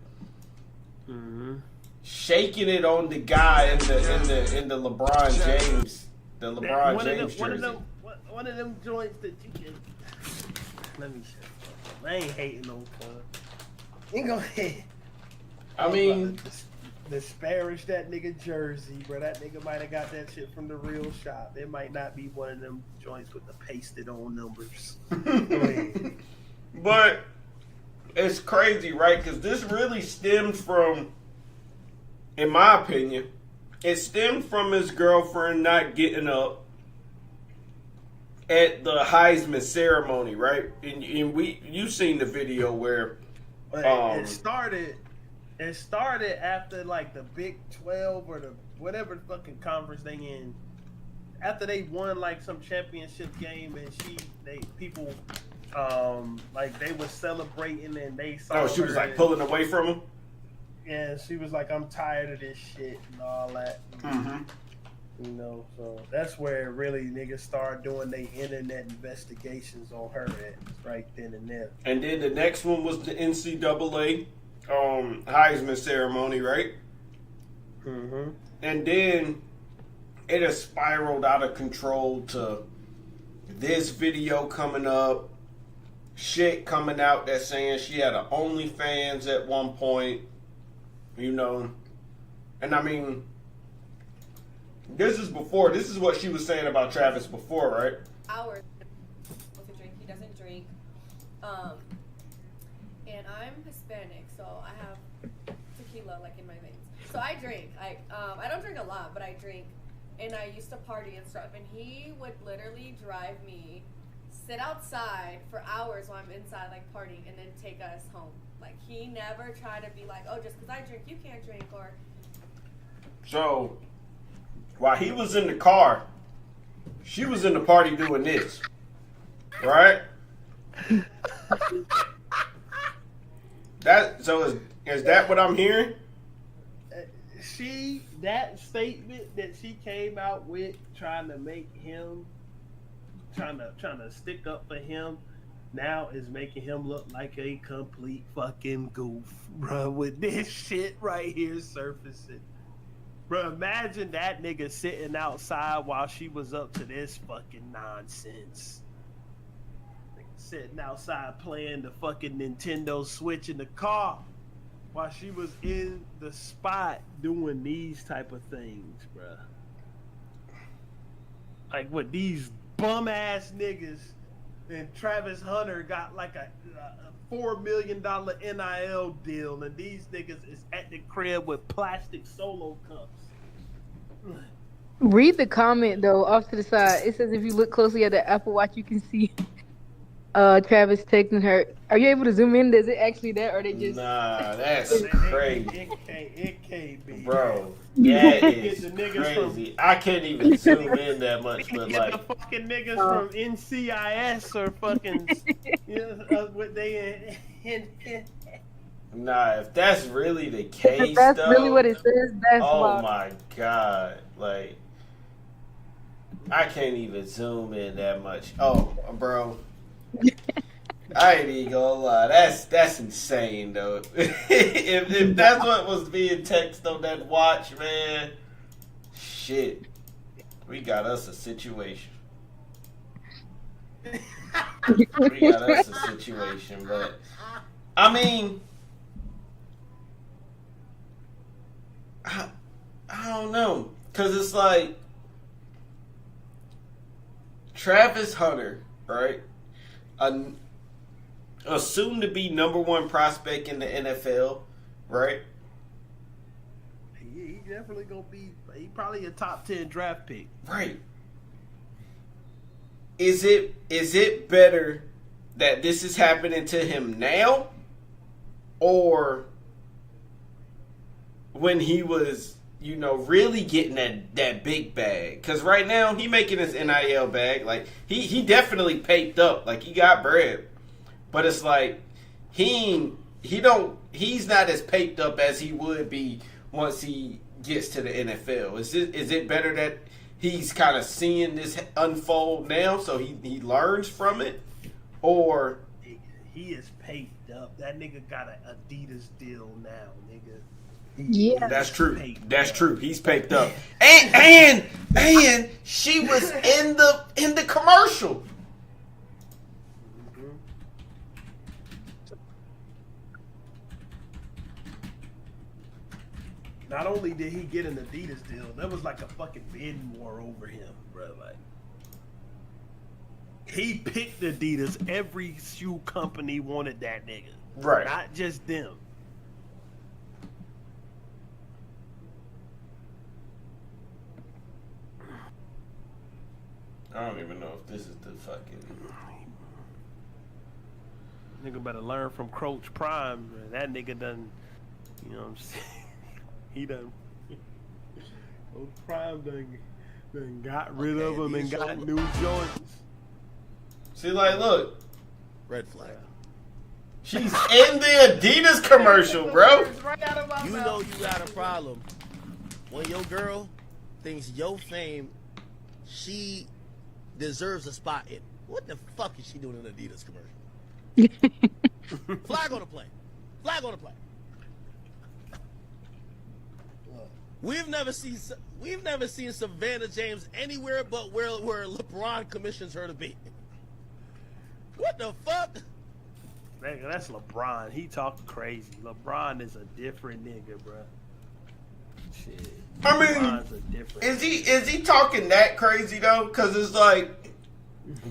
Mm-hmm. Shaking it on the guy in the LeBron James, James jersey. One of them joints that you can. Let me show you. I ain't hating no fun. Ain't gonna hate. I mean, disparage that nigga jersey, bro. That nigga might have got that shit from the real shop. It might not be one of them joints with the pasted on numbers. Go ahead. But it's crazy, right? Because this really stemmed from, in my opinion, it stemmed from his girlfriend not getting up at the Heisman ceremony, right? And you've seen the video where it started after like the Big 12 or the whatever fucking conference they in. After they won like some championship game, and people like they were celebrating, and they saw. Oh, she was like pulling away from him. Yeah, she was like, "I'm tired of this shit" and all that. Mm-hmm. You know, so that's where really niggas start doing their internet investigations on her at right then and there. And then the next one was the NCAA Heisman ceremony, right? Mm-hmm. And then it has spiraled out of control to this video coming up, shit coming out that's saying she had an OnlyFans at one point, you know. And I mean, this is what she was saying about Travis before, right? Hours with a drink. He doesn't drink. And I'm Hispanic, so I have tequila like in my veins. So I drink. I don't drink a lot, but I drink. And I used to party and stuff. And he would literally drive me, sit outside for hours while I'm inside like partying, and then take us home. Like he never tried to be like, oh, just because I drink, you can't drink, or. So while he was in the car, she was in the party doing this, right? Is that what I'm hearing? That statement that she came out with, trying to stick up for him, now is making him look like a complete fucking goof, bro. With this shit right here surfacing. Bro, imagine that nigga sitting outside while she was up to this fucking nonsense. Sitting outside playing the fucking Nintendo Switch in the car while she was in the spot doing these type of things, bro. Like what these bum ass niggas and Travis Hunter got like a $4 million NIL deal, and these niggas is at the crib with plastic Solo cups. Read the comment though off to the side. It says if you look closely at the Apple Watch, you can see Travis texting her. Are you able to zoom in? Is it actually that, or they just? Nah, that's crazy. It can't be, bro. That is crazy. I can't even zoom in that much, but like the fucking niggas from NCIS or fucking, what they in. Nah, if that's really the case, if that's though, really what it says, that's wild. My god, like I can't even zoom in that much. Oh, bro. I ain't even gonna lie. That's insane though. if that's what was being texted on that watch, man, shit, we got us a situation. But I mean, I don't know, cause it's like Travis Hunter, right? A soon-to-be number one prospect in the NFL, right? He definitely gonna be. He probably a top 10 draft pick, right? Is it better that this is happening to him now, or when he was, really getting that big bag? Because right now he making his NIL bag. Like he definitely paped up. Like he got bread. But it's like he's not as paped up as he would be once he gets to the NFL. Is it better that he's kind of seeing this unfold now, so he learns from it, or he is paped up? That nigga got an Adidas deal now, nigga. Yeah, that's true. That's true. He's paped up, and she was in the commercial. Not only did he get an Adidas deal, there was like a fucking bidding war over him, bro. Like, he picked Adidas. Every shoe company wanted that nigga. Right. Not just them. I don't even know if this is the fucking... Nigga better learn from Coach Prime. That nigga done, you know what I'm saying? He done... Coach Prime done got rid of him and got new Jordans. See, like, look. Red flag. She's in the Adidas commercial, bro. You know you got a problem when your girl thinks your fame, she deserves a spot in. What the fuck is she doing in an Adidas commercial? Flag on the play. Flag on the play. We've never seen Savannah James anywhere but where LeBron commissions her to be. What the fuck? Nigga, that's LeBron. He talking crazy. LeBron is a different nigga, bro. Shit. I mean, LeBron's a different is he talking that crazy though? Because it's like,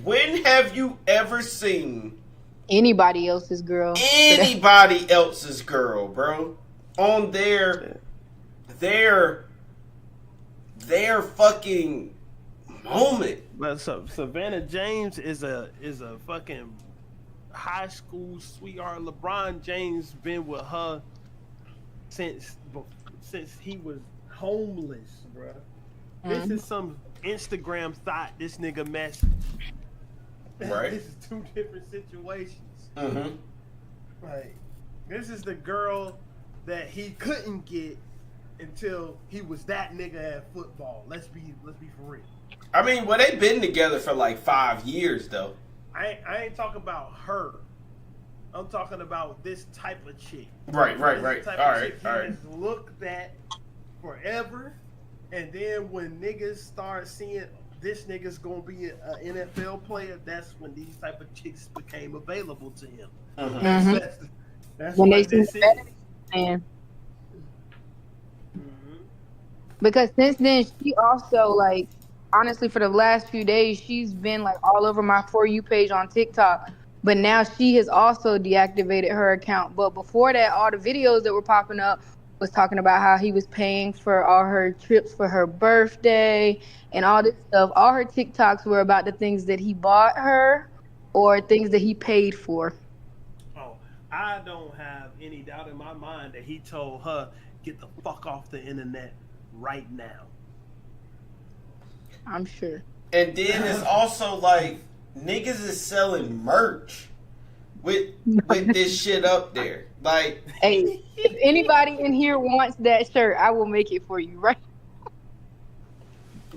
when have you ever seen Anybody else's girl? anybody else's girl, bro, on their fucking moment? But so Savannah James is a fucking high school sweetheart. LeBron James been with her since he was homeless, bro. This is some Instagram thought this nigga messed. Right. This is two different situations. Mm-hmm. Like, this is the girl that he couldn't get until he was that nigga at football. Let's be for real. I mean, well, they've been together for like 5 years though. I ain't talking about her. I'm talking about this type of chick. Right. All All right. He has looked at forever, and then when niggas start seeing this nigga's gonna be an NFL player, that's when these type of chicks became available to him. Mm-hmm. That's When what they this see is. and because since then she also, like, honestly, for the last few days she's been like all over my For You page on TikTok. But now she has also deactivated her account. But before that, all the videos that were popping up was talking about how he was paying for all her trips for her birthday and all this stuff. All her TikToks were about the things that he bought her or things that he paid for. Oh, I don't have any doubt in my mind that he told her, get the fuck off the internet right now. I'm sure. And then it's also like, niggas is selling merch with this shit up there. Like, Hey, if anybody in here wants that shirt, I will make it for you, right?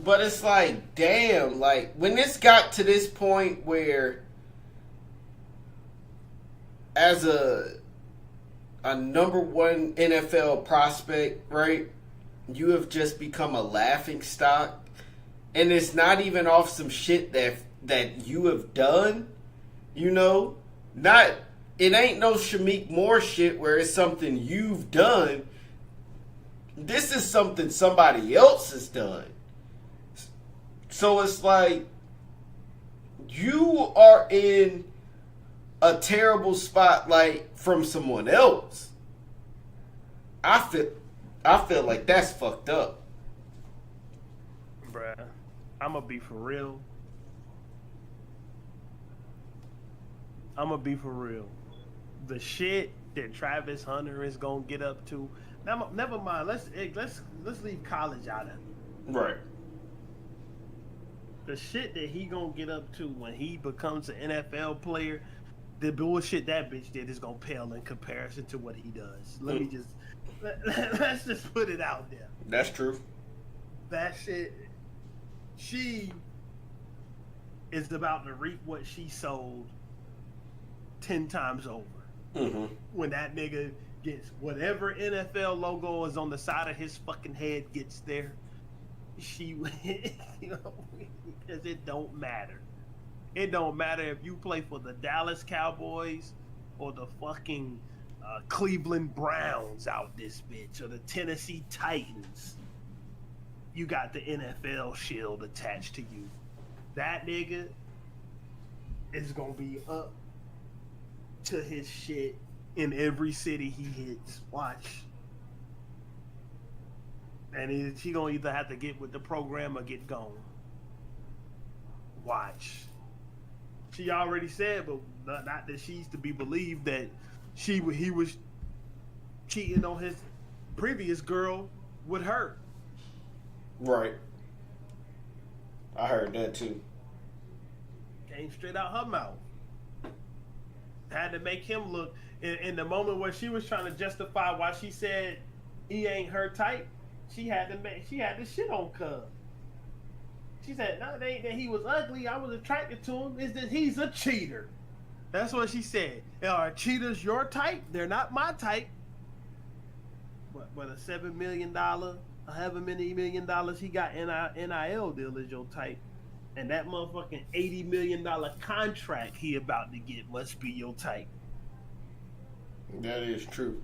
but it's like, damn, like, when this got to this point where as a number one NFL prospect, right, you have just become a laughing stock, and it's not even off some shit that you have done, you know? It ain't no Shameik Moore shit where it's something you've done. This is something somebody else has done. So it's like, you are in a terrible spotlight from someone else. I feel like that's fucked up. Bruh, I'ma be for real. The shit that Travis Hunter is gonna get up to. Never mind. Let's leave college out of it. Right. The shit that he gonna get up to when he becomes an NFL player, the bullshit that bitch did is gonna pale in comparison to what he does. Let's just put it out there. That's true. That shit, she is about to reap what she sold 10 times over. Mm-hmm. When that nigga gets whatever NFL logo is on the side of his fucking head gets there, she, you know, because it don't matter. It don't matter if you play for the Dallas Cowboys or the fucking Cleveland Browns out this bitch or the Tennessee Titans. You got the NFL shield attached to you. That nigga is gonna be up to his shit in every city he hits. Watch. And he gonna either have to get with the program or get gone. Watch. She already said, but not that she's to be believed, that he was cheating on his previous girl with her. Right. I heard that too. Came straight out her mouth. Had to make him look in the moment where she was trying to justify why she said he ain't her type. She had to shit on Cub. She said, "No, it ain't that he was ugly. I was attracted to him. It's that he's a cheater." That's what she said. Are cheaters your type? They're not my type. But a $7 million, however many $1 million he got NIL deal is your type, and that motherfucking $80 million contract he about to get must be your type. That is true.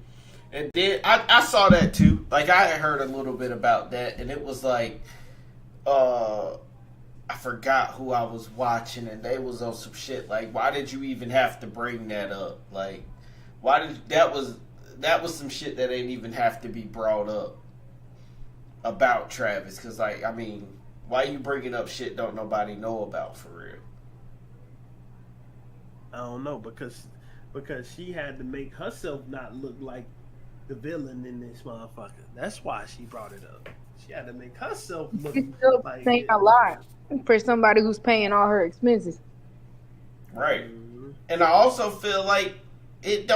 And then I saw that too. Like, I had heard a little bit about that, and it was like, I forgot who I was watching, and they was on some shit like, why did you even have to bring that up? Like, why did that was some shit that ain't even have to be brought up about Travis? Because, like, I mean, why you bringing up shit don't nobody know about for real? I don't know, because she had to make herself not look like the villain in this motherfucker. That's why she brought it up. She had to make herself look like saying a lot for somebody who's paying all her expenses. Right. And I also feel like that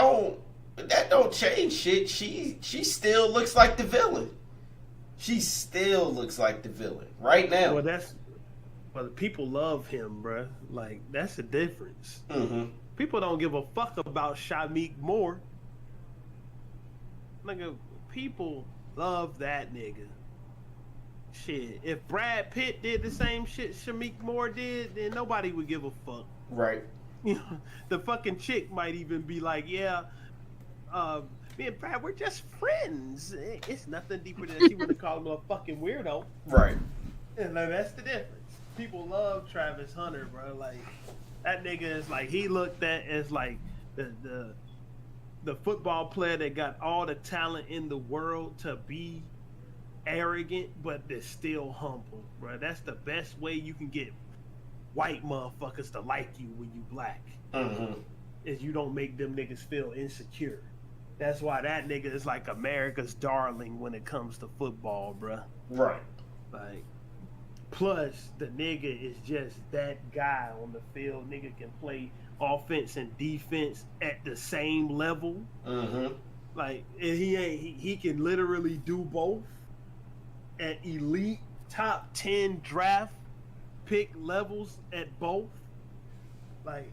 don't change shit. She still looks like the villain. She still looks like the villain right now. Well, people love him, bruh. Like, that's the difference. Mm-hmm. People don't give a fuck about Shameik more. Nigga, people love that nigga. Shit, if Brad Pitt did the same shit Shameik Moore did, then nobody would give a fuck. Right. You know, the fucking chick might even be like, yeah, me and Brad, we're just friends. It's nothing deeper than she would have called him a fucking weirdo. Right. And like, that's the difference. People love Travis Hunter, bro. Like, that nigga is like, he looked at as like the football player that got all the talent in the world to be arrogant, but they're still humble, bro. That's the best way you can get white motherfuckers to like you when you black. Mm-hmm. Is you don't make them niggas feel insecure. That's why that nigga is like America's darling when it comes to football, bro. Right. Like, plus the nigga is just that guy on the field. Nigga can play offense and defense at the same level. Mm-hmm. Like, and he can literally do both at elite top 10 draft pick levels at both. Like,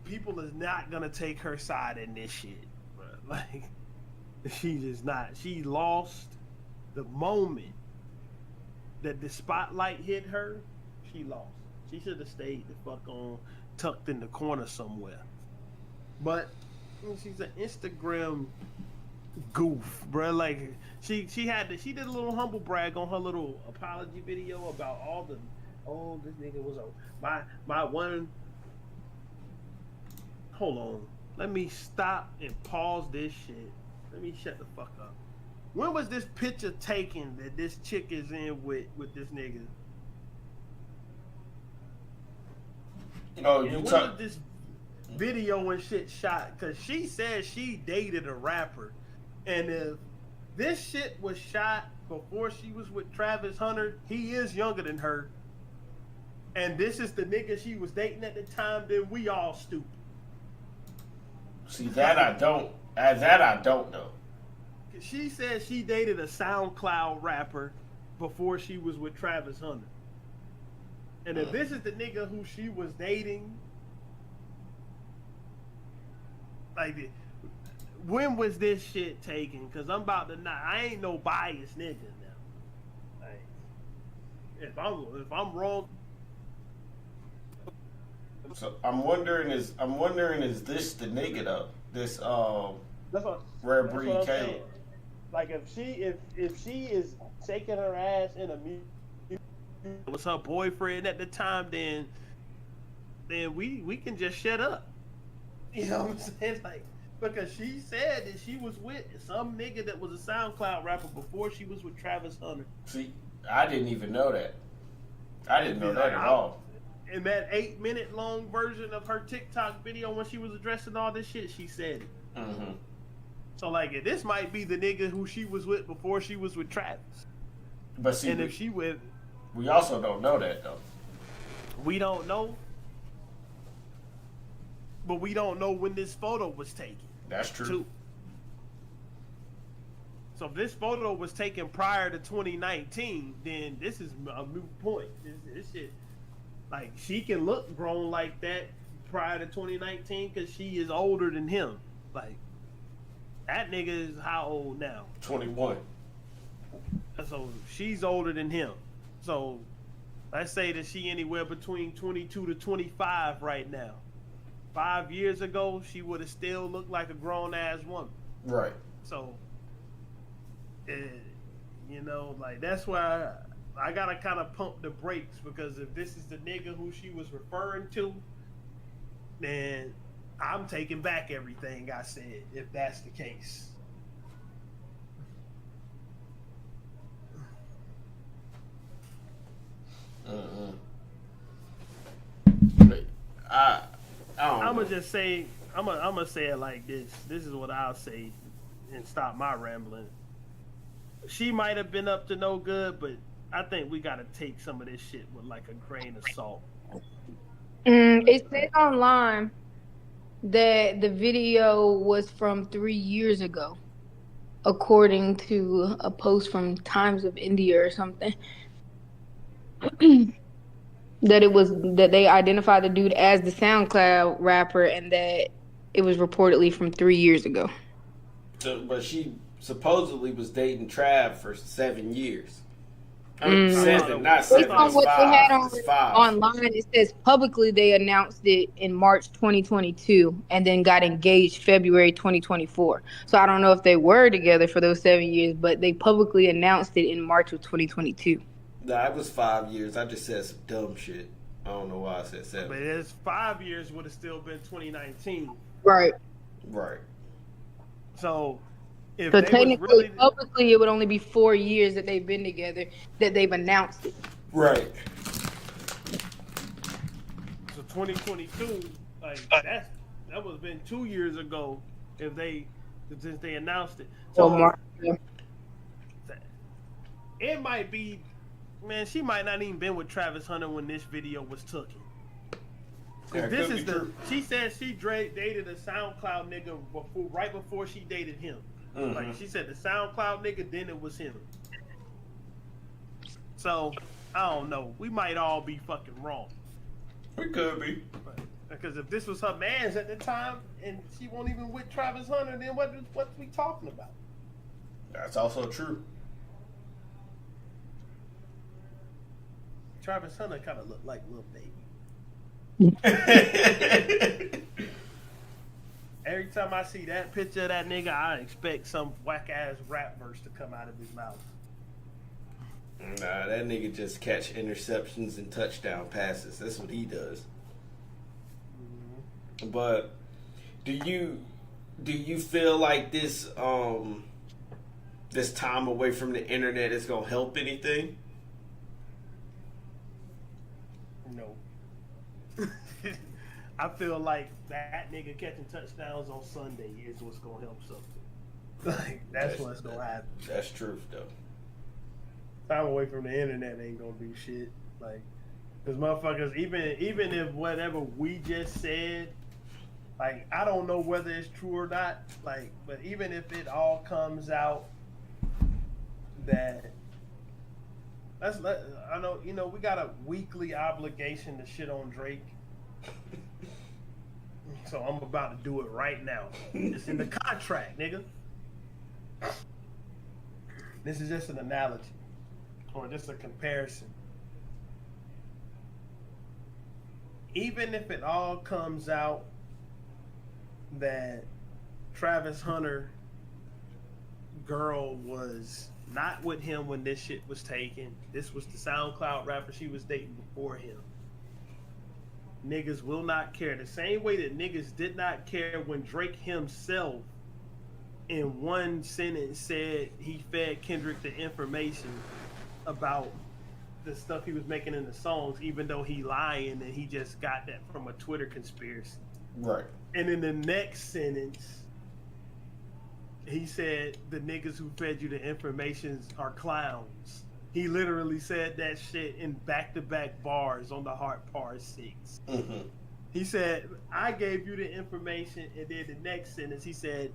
people is not gonna take her side in this shit, bro. Like, she just not. She lost the moment that the spotlight hit her. She lost. She should have stayed the fuck on, tucked in the corner somewhere. But she's an Instagram goof, bro. Like, she did a little humble brag on her little apology video about this nigga was my one. Hold on, let me stop and pause this shit. Let me shut the fuck up. When was this picture taken that this chick is in with this nigga? Oh, and when was this video and shit shot? Cause she said she dated a rapper, and if this shit was shot before she was with Travis Hunter, he is younger than her, and this is the nigga she was dating at the time, then we all stupid. See, that I don't know. She said she dated a SoundCloud rapper before she was with Travis Hunter. And if this is the nigga who she was dating, like, when was this shit taken? Because I'm about to I ain't no biased nigga now. Like, if I'm wrong. So I'm wondering is this the nigga though? This Rare Breed Caleb. Like, if she is shaking her ass in a music it was her boyfriend at the time, then we can just shut up. You know what I'm saying? Like, because she said that she was with some nigga that was a SoundCloud rapper before she was with Travis Hunter. See, I didn't even know that. I didn't know that at all. In that 8-minute long version of her TikTok video when she was addressing all this shit, she said it. Mm-hmm. So like, this might be the nigga who she was with before she was with Travis. But see, and if she with, we also don't know that though. We don't know. But we don't know when this photo was taken. That's true. Too. So if this photo was taken prior to 2019, then this is a moot point. This shit, like, she can look grown like that prior to 2019 because she is older than him. Like, that nigga is how old now? 21. So she's older than him. So let's say that she anywhere between 22 to 25 right now. 5 years ago, she would have still looked like a grown-ass woman. Right. So, you know, like, that's why I gotta kind of pump the brakes, because if this is the nigga who she was referring to, then I'm taking back everything I said, if that's the case. I'm gonna just say, I'm gonna say it like this. This is what I'll say, and stop my rambling. She might have been up to no good, but I think we gotta take some of this shit with like a grain of salt. It says online that the video was from 3 years ago, according to a post from Times of India or something. that they identified the dude as the SoundCloud rapper, and that it was reportedly from 3 years ago. So, but she supposedly was dating Trav for 7 years. I mean, 7, not 7. Based on what they had on it's 5. online, it says publicly they announced it in March 2022 and then got engaged February 2024. So I don't know if they were together for those 7 years, but they publicly announced it in March of 2022. Nah, it was 5 years. I just said some dumb shit. I don't know why I said 7. But it's 5 years would have still been 2019. Right. Right. So, if so they technically, was really, publicly, it would only be 4 years that they've been together that they've announced it. Right. So 2022, like that would have been 2 years ago since they announced it. So it might be, man, she might not even been with Travis Hunter when this video was taken. Yeah, this is she said she dated a SoundCloud nigga right before she dated him. Mm-hmm. Like, she said the SoundCloud nigga, then it was him. So I don't know. We might all be fucking wrong. We could be. Because if this was her man's at the time and she won't even with Travis Hunter, then what we talking about? That's also true. Travis Hunter kind of looked like Lil Baby. Every time I see that picture of that nigga, I expect some whack ass rap verse to come out of his mouth. Nah, that nigga just catch interceptions and touchdown passes. That's what he does. Mm-hmm. But do you feel like this this time away from the internet is gonna help anything? No. I feel like that nigga catching touchdowns on Sunday is what's gonna help something. Like, that's what's gonna happen. That's truth, though. Time away from the internet ain't gonna do shit. Like, cause motherfuckers, even if whatever we just said, like, I don't know whether it's true or not. Like, but even if it all comes out that I know, you know, we got a weekly obligation to shit on Drake. So I'm about to do it right now. It's in the contract, nigga. This is just an analogy, or just a comparison. Even if it all comes out that Travis Hunter girl was not with him when this shit was taken. This was the SoundCloud rapper she was dating before him. Niggas will not care. The same way that niggas did not care when Drake himself in one sentence said he fed Kendrick the information about the stuff he was making in the songs, even though he lying and he just got that from a Twitter conspiracy. Right. And in the next sentence, he said the niggas who fed you the information are clowns. He literally said that shit in back-to-back bars on the Heart Part 6. Mm-hmm. He said, I gave you the information, and then the next sentence, he said,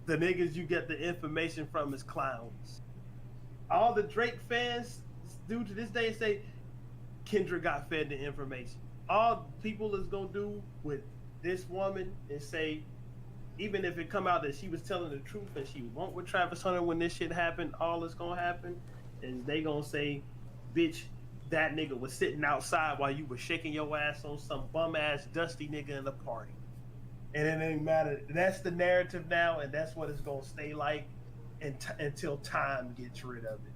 the niggas you get the information from is clowns. All the Drake fans do to this day say, Kendrick got fed the information. All people is going to do with this woman is say, even if it come out that she was telling the truth and she won't with Travis Hunter when this shit happened, all that's going to happen is they going to say, bitch, that nigga was sitting outside while you were shaking your ass on some bum-ass dusty nigga in the party. And it ain't matter. That's the narrative now, and that's what it's going to stay like until time gets rid of it.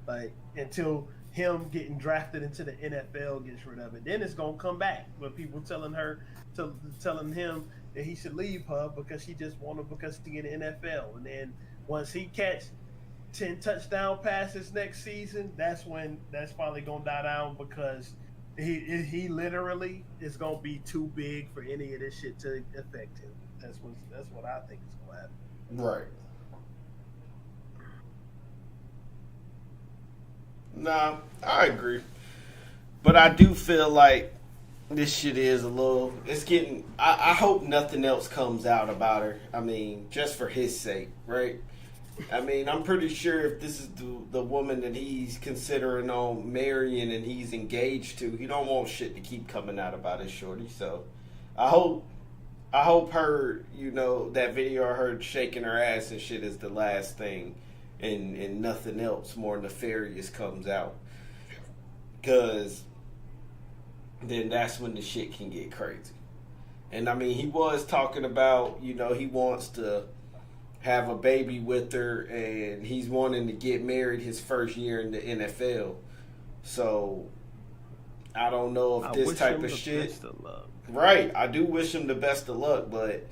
Like, until him getting drafted into the NFL gets rid of it. Then it's going to come back with people telling him that he should leave her because she just wanted because to get in the NFL. And then once he catch 10 touchdown passes next season, that's finally going to die down because he literally is going to be too big for any of this shit to affect him. That's what I think is going to happen. Right. Nah, I agree. But I do feel like this shit is a little... It's getting... I hope nothing else comes out about her. I mean, just for his sake, right? I mean, I'm pretty sure if this is the woman that he's considering on marrying and he's engaged to, he don't want shit to keep coming out about his shorty. So, I hope her, that video of her shaking her ass and shit is the last thing. And nothing else more nefarious comes out. Because then that's when the shit can get crazy. And I mean, he was talking about, he wants to have a baby with her and he's wanting to get married his first year in the NFL. So, I don't know if this type of shit... Right, I do wish him the best of luck, but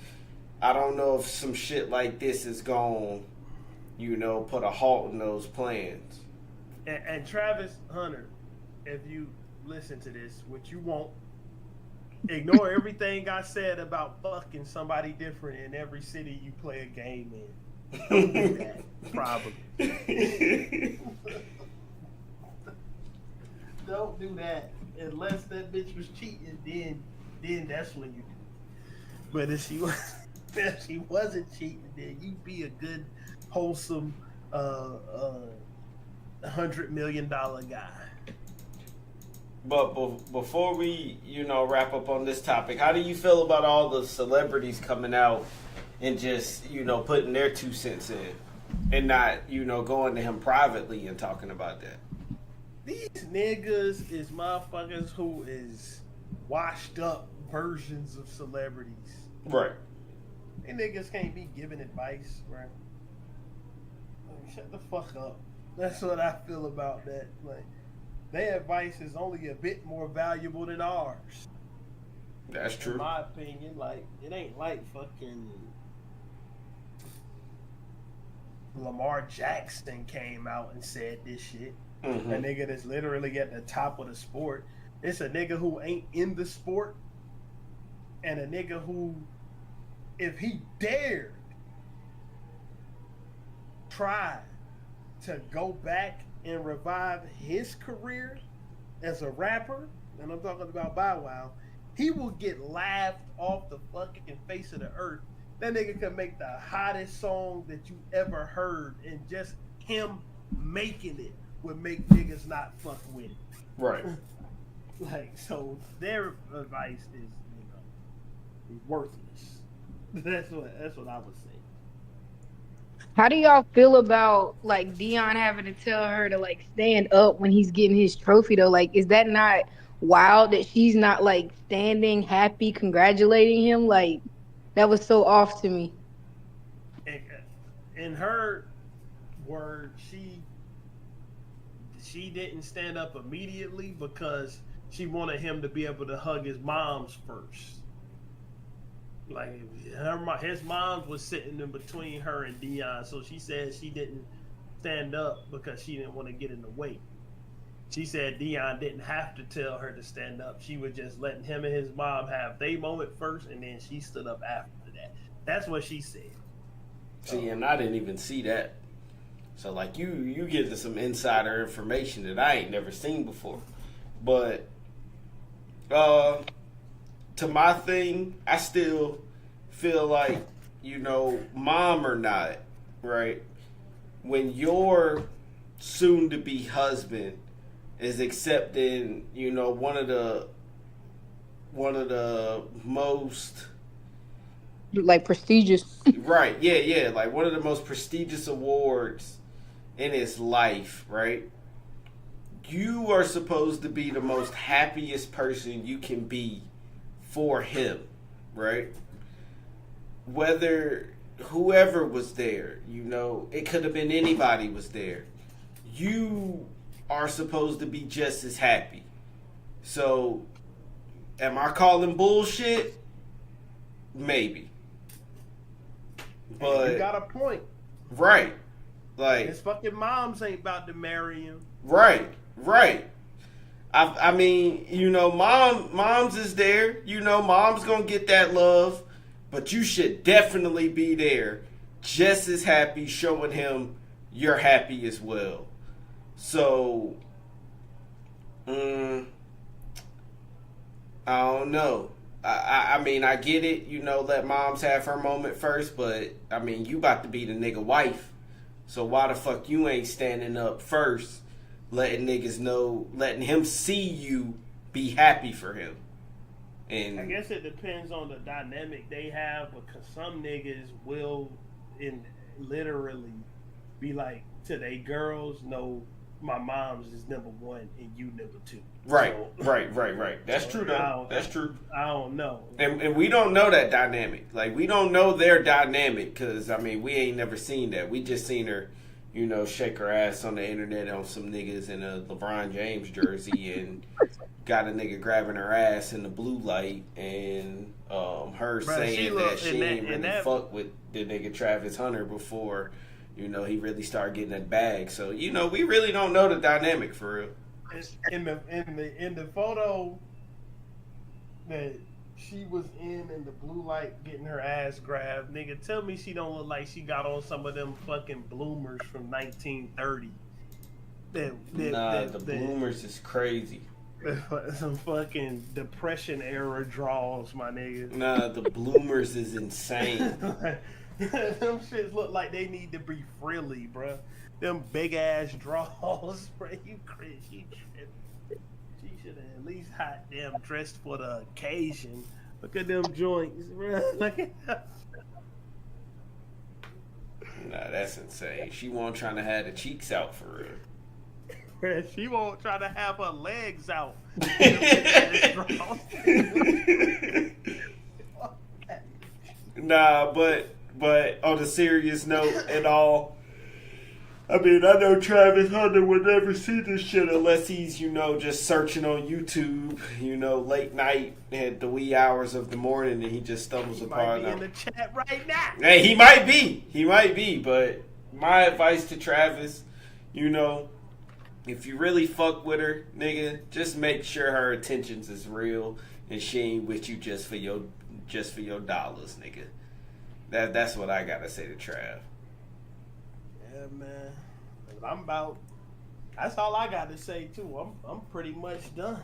I don't know if some shit like this is going put a halt in those plans. And Travis Hunter, if you listen to this, which you won't, ignore everything I said about fucking somebody different in every city you play a game in. Don't do that, probably. Don't do that. Unless that bitch was cheating, then that's when you do it. But if she wasn't cheating, then you be a good, wholesome, $100 million guy. But before we, wrap up on this topic, how do you feel about all the celebrities coming out and just, putting their 2 cents in and not, going to him privately and talking about that? These niggas is motherfuckers who is washed up versions of celebrities. Right. These niggas can't be giving advice, right? Shut the fuck up. That's what I feel about that. Like, their advice is only a bit more valuable than ours. That's true. In my opinion, like, it ain't like fucking Lamar Jackson came out and said this shit. Mm-hmm. A nigga that's literally at the top of the sport. It's a nigga who ain't in the sport, and a nigga who, if he dared try to go back and revive his career as a rapper, and I'm talking about Bow Wow, he will get laughed off the fucking face of the earth. That nigga can make the hottest song that you ever heard, and just him making it would make niggas not fuck with it. Right. Like, so their advice is, worthless. That's what I would say. How do y'all feel about like Dion having to tell her to like stand up when he's getting his trophy though? Like, is that not wild that she's not like standing happy congratulating him? Like, that was so off to me. And her word, she didn't stand up immediately because she wanted him to be able to hug his moms first. Like his mom was sitting in between her and Dion, so she said she didn't stand up because she didn't want to get in the way. She said Dion didn't have to tell her to stand up. She was just letting him and his mom have their moment first, and then she stood up after that. That's what she said. See, and I didn't even see that. So, like, you getting some insider information that I ain't never seen before. But, to my thing, I still feel like, you know, mom or not, right? When your soon-to-be husband is accepting, you know, one of the most like prestigious. right, yeah, like one of the most prestigious awards in his life, right? You are supposed to be the most happiest person you can be for him, right? Whether whoever was there, you know, it could have been anybody was there. You are supposed to be just as happy. So, am I calling bullshit? Maybe. But you got a point. Right. Like his fucking moms ain't about to marry him. Right. I mean, you know, moms is there. You know, mom's gonna get that love, but you should definitely be there, just as happy, showing him you're happy as well. So, I don't know. I mean, I get it. You know, let moms have her moment first, but I mean, you about to be the nigga wife. So why the fuck you ain't standing up first, letting niggas know, letting him see you be happy for him? And I guess it depends on the dynamic they have, because some niggas will literally be like to they girls, no, my mom's is number one and you number two. Right, so, right. That's true though. That's true. I don't know. And we don't know that dynamic. Like, we don't know their dynamic because, I mean, we ain't never seen that. We just seen her, you know, shake her ass on the internet on some niggas in a LeBron James jersey and got a nigga grabbing her ass in the blue light and her saying that she ain't really fuck with the nigga Travis Hunter before, you know, he really started getting that bag. So, you know, we really don't know the dynamic for real. In the photo that she was in the blue light getting her ass grabbed, nigga, tell me she don't look like she got on some of them fucking bloomers from 1930. The bloomers is crazy. Some fucking depression era draws, my nigga. Nah, the bloomers is insane. Them shits look like they need to be frilly, bruh. Them big ass draws, bro. You crazy. She should have at least hot damn dressed for the occasion. Look at them joints, bro. Look at that. Nah, that's insane. She won't trying to have the cheeks out for real. Bro, she won't try to have her legs out. Nah, but on a serious note and all, I mean, I know Travis Hunter would never see this shit unless he's, you know, just searching on YouTube, you know, late night at the wee hours of the morning, and he just stumbles upon He might be in the chat right now. Hey, he might be, but my advice to Travis, you know, if you really fuck with her, nigga, just make sure her intentions is real and she ain't with you just for your dollars, nigga. That's what I gotta say to Trav. Yeah, man. That's all I got to say too. I'm pretty much done.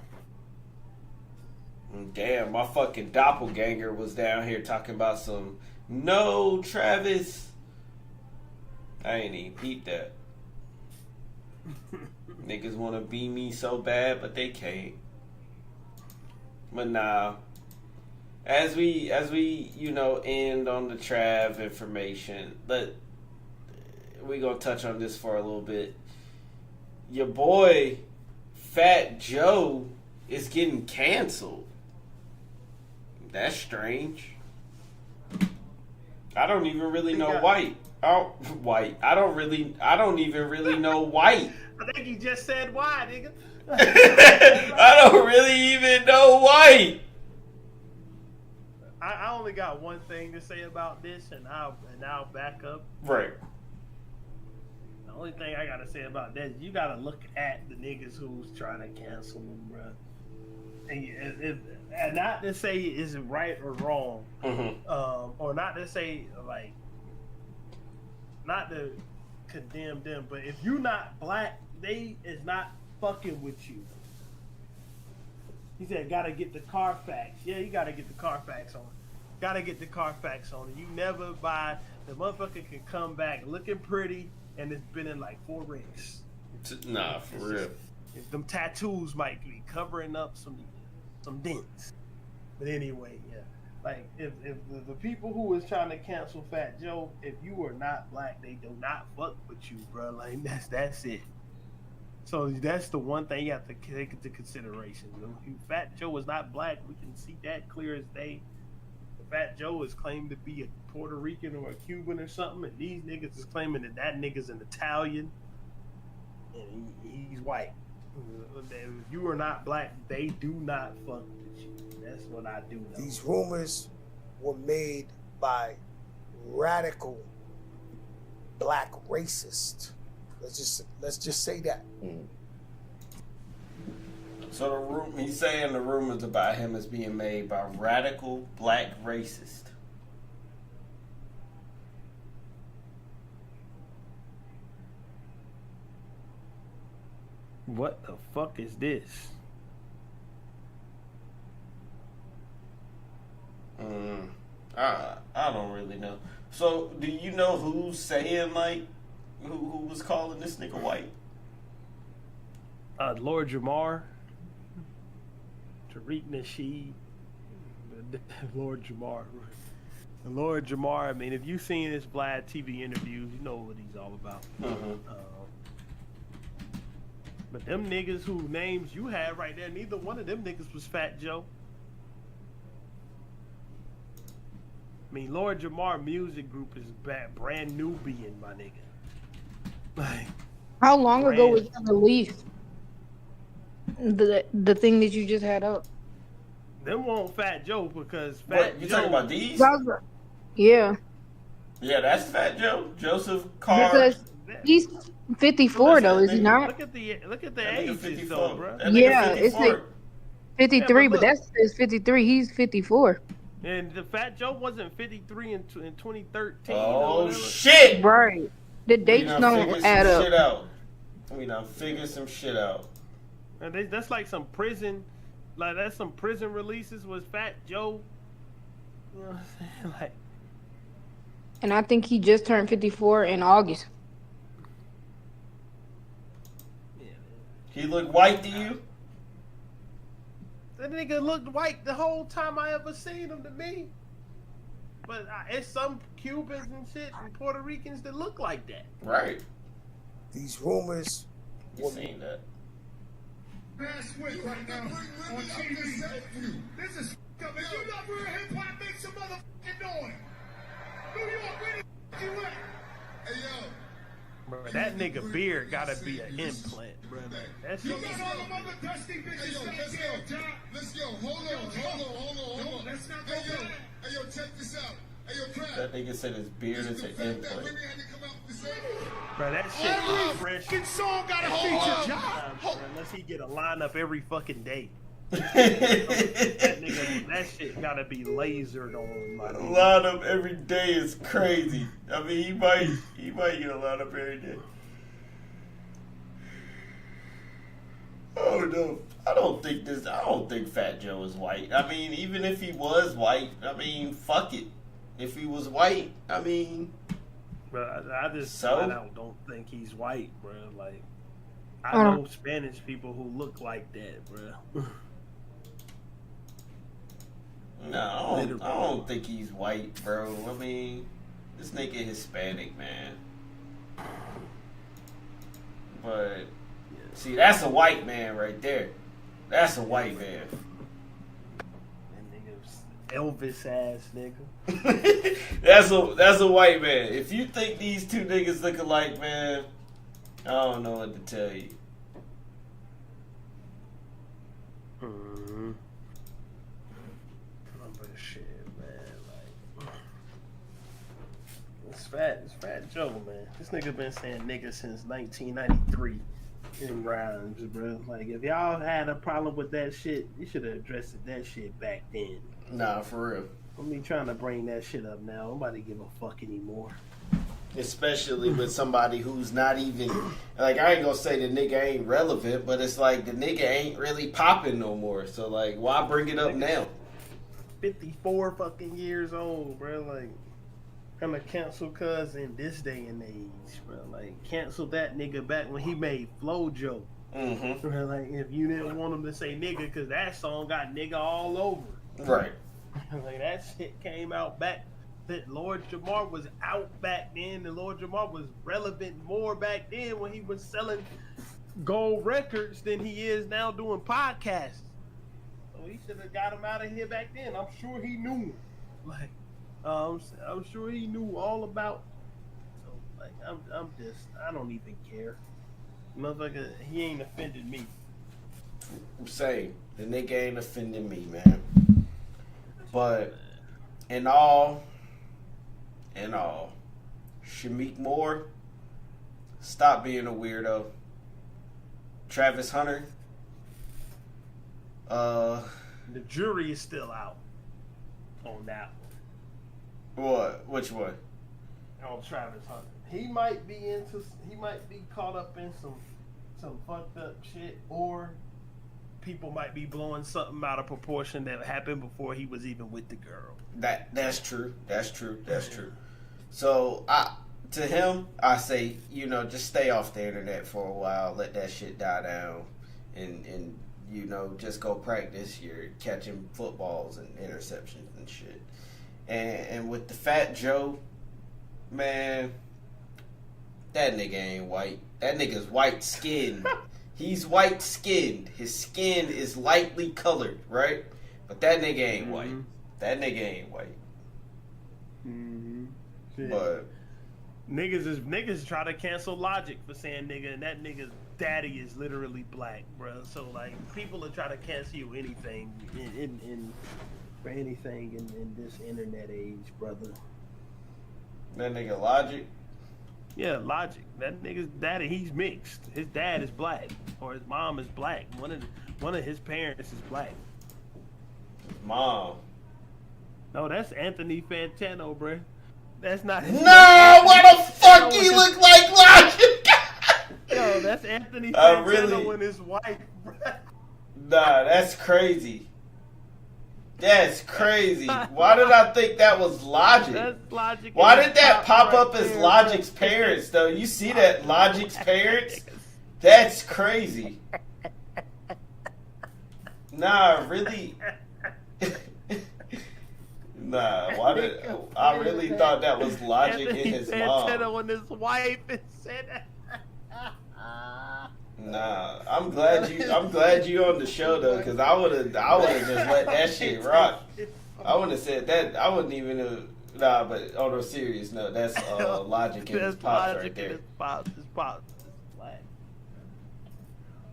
Damn, my fucking doppelganger was down here talking about some no Travis. I ain't even peeped that. Niggas want to be me so bad, but they can't. But nah. As we you know end on the Trav information, we gonna touch on this for a little bit. Your boy Fat Joe is getting canceled. That's strange. I don't even really know why. Oh, white. I don't even really know white. I think you just said why, nigga. I don't really even know white. I only got one thing to say about this, and I'll back up. Right. The only thing I gotta say about that is you gotta look at the niggas who's trying to cancel them, bro. And not to say is it right or wrong, or not to say like, not to condemn them, but if you not black, they is not fucking with you. He said, gotta get the Carfax. Yeah, you gotta get the Carfax on. Gotta get the Carfax on. You never buy, the motherfucker can come back looking pretty and it's been in like 4 rings. Nah, for real. Them tattoos might be covering up some dents. But anyway, yeah. Like, if the people who is trying to cancel Fat Joe, if you are not black, they do not fuck with you, bro. Like, that's it. So that's the one thing you have to take into consideration. If Fat Joe is not black, we can see that clear as day. If Fat Joe is claimed to be a Puerto Rican or a Cuban or something, and these niggas is claiming that nigga's an Italian, and he's white. If you are not black, they do not fuck with you. That's what I do know. These rumors were made by radical black racists. Let's just say that. So he's saying the rumors about him is being made by radical black racists. What the fuck is this? I don't really know. So do you know who's saying like who was calling this nigga white? Lord Jamar, Tariq Nasheed, Lord Jamar. Lord Jamar, I mean, if you've seen his Vlad TV interviews, you know what he's all about. But them niggas whose names you had right there, neither one of them niggas was Fat Joe. I mean, Lord Jamar Music Group is brand new being, my nigga. Like, how long ago was that released? The thing that you just had up. Them won't Fat Joe because Fat What, you Joe. talking about these? Yeah. Yeah, that's Fat Joe. Joseph Carr. Because he's 54 though, is he not? Look at the That nigga ages 54. though, bro. That nigga Yeah, 54. it's like 53, Yeah, but that says 53. He's 54. And the Fat Joe wasn't 53 in 2013. Oh shit! Right. The dates don't add up. Shit out. We done figure some shit out. And that's like some prison, like that's some prison releases was Fat Joe. You know what I'm saying? Like, And I think he just turned 54 in August. He look white to you? that nigga looked white the whole time I ever seen him to me. But it's some Cubans and shit and Puerto Ricans that look like that. Right. These rumors. You seen that? Last week right now on TV. This is up. If you love real hip hop, make some motherfucking noise. New York, where the f you at? Hey yo. Bro, that nigga beard gotta be an implant, bro. That shit. You got all them other dusty bitches back here, John. Let's go. Hold on. Let's not go back. Hey yo, check this out. Hey yo, Crab. That nigga said his beard is an implant. Bro, that shit is fresh. Every song got a feature, John. Unless he get a lineup every fucking day. that shit gotta be lasered on. My lineup every day is crazy. I mean, he might get a lineup every day. Oh no, I don't think Fat Joe is white. I mean, even if he was white, I mean, fuck it. If he was white, I mean, bro, I just don't think he's white, bro. Like, I know Spanish people who look like that, bro. No, I don't think he's white, bro. I mean, this nigga Hispanic, man. But, see, that's a white man right there. That's a white man. Elvis ass nigga. That's a white man. If you think these two niggas look alike, man, I don't know what to tell you. Mm-hmm. But shit, man, like it's Fat Joe, man. This nigga been saying nigga since 1993 in rhymes, bro. Like if y'all had a problem with that shit, you should have addressed that shit back then. Nah, for real. I'm me trying to bring that shit up now. Nobody give a fuck anymore. Especially with somebody who's not even, like, I ain't gonna say the nigga ain't relevant, but it's like the nigga ain't really popping no more. So, like, why bring it up now? 54 fucking years old, bro. Like, I'm a cancel cuz in this day and age, bro. Like, cancel that nigga back when he made Flojo. Mm-hmm. Bro, like, if you didn't want him to say nigga, because that song got nigga all over. Right. Like, that shit came out back. That Lord Jamar was out back then, and Lord Jamar was relevant more back then when he was selling gold records than he is now doing podcasts. So he should have got him out of here back then. I'm sure he knew him. Like, I'm sure he knew all about. So like, I'm just, I don't even care. Motherfucker, he ain't offended me. Same. The nigga ain't offended me, man. But in all, Shameik Moore, stop being a weirdo. Travis Hunter, the jury is still out on that one. What? Which one? On Travis Hunter. He might be caught up in some fucked up shit, or people might be blowing something out of proportion that happened before he was even with the girl. That's true. So to him, I say, just stay off the internet for a while, let that shit die down, and just go practice your catching footballs and interceptions and shit. And with the Fat Joe, man, that nigga ain't white. That nigga's white skinned. He's white skinned. His skin is lightly colored, right? But that nigga ain't white. That nigga ain't white. Mm-hmm. But niggas try to cancel Logic for saying nigga, and that nigga's daddy is literally black, bro. So like, people are trying to cancel you anything for anything in this internet age, brother. That nigga Logic. Yeah, Logic. That nigga's daddy, he's mixed. His dad is black, or his mom is black. One of his parents is black. Mom. No, that's Anthony Fantano, bro. That's not his. No, why the fuck he look like Logic? Yo, that's Anthony Fantano and his wife, bro. Nah, that's crazy. That's crazy. Why did I think that was Logic? That's Logic. Why did that pop up as Logic's parents, though? You see that Logic's parents? That's crazy. Nah, really. Nah, why did I really thought that was Logic and his mom? And his wife and said. Nah, I'm glad you on the show though, because I would have just let that shit rock. I wouldn't have said that. I wouldn't even have. Nah, but on a serious note, that's Logic and his pops right there. His pops.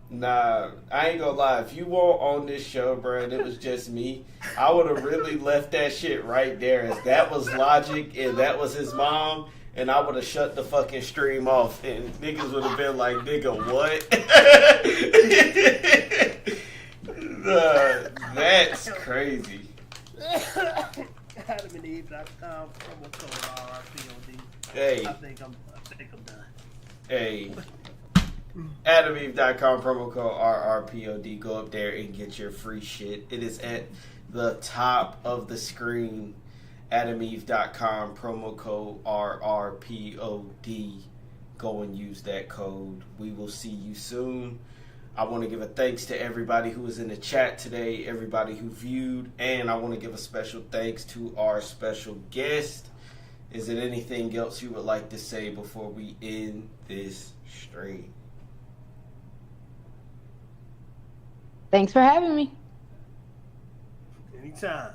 Nah, I ain't gonna lie. If you weren't on this show, bro, and it was just me, I would have really left that shit right there. As that was Logic and that was his mom, and I would have shut the fucking stream off, and niggas would have been like, "Nigga, what?" That's crazy. AdamandEve.com promo code RRPOD. Hey, I think I'm done. Hey. AdamandEve.com promo code RRPOD. Go up there and get your free shit. It is at the top of the screen. AdamandEve.com promo code RRPOD. Go and use that code. We will see you soon. I want to give a thanks to everybody who was in the chat today, everybody who viewed, and I want to give a special thanks to our special guest. Is there anything else you would like to say before we end this stream? Thanks for having me. Anytime.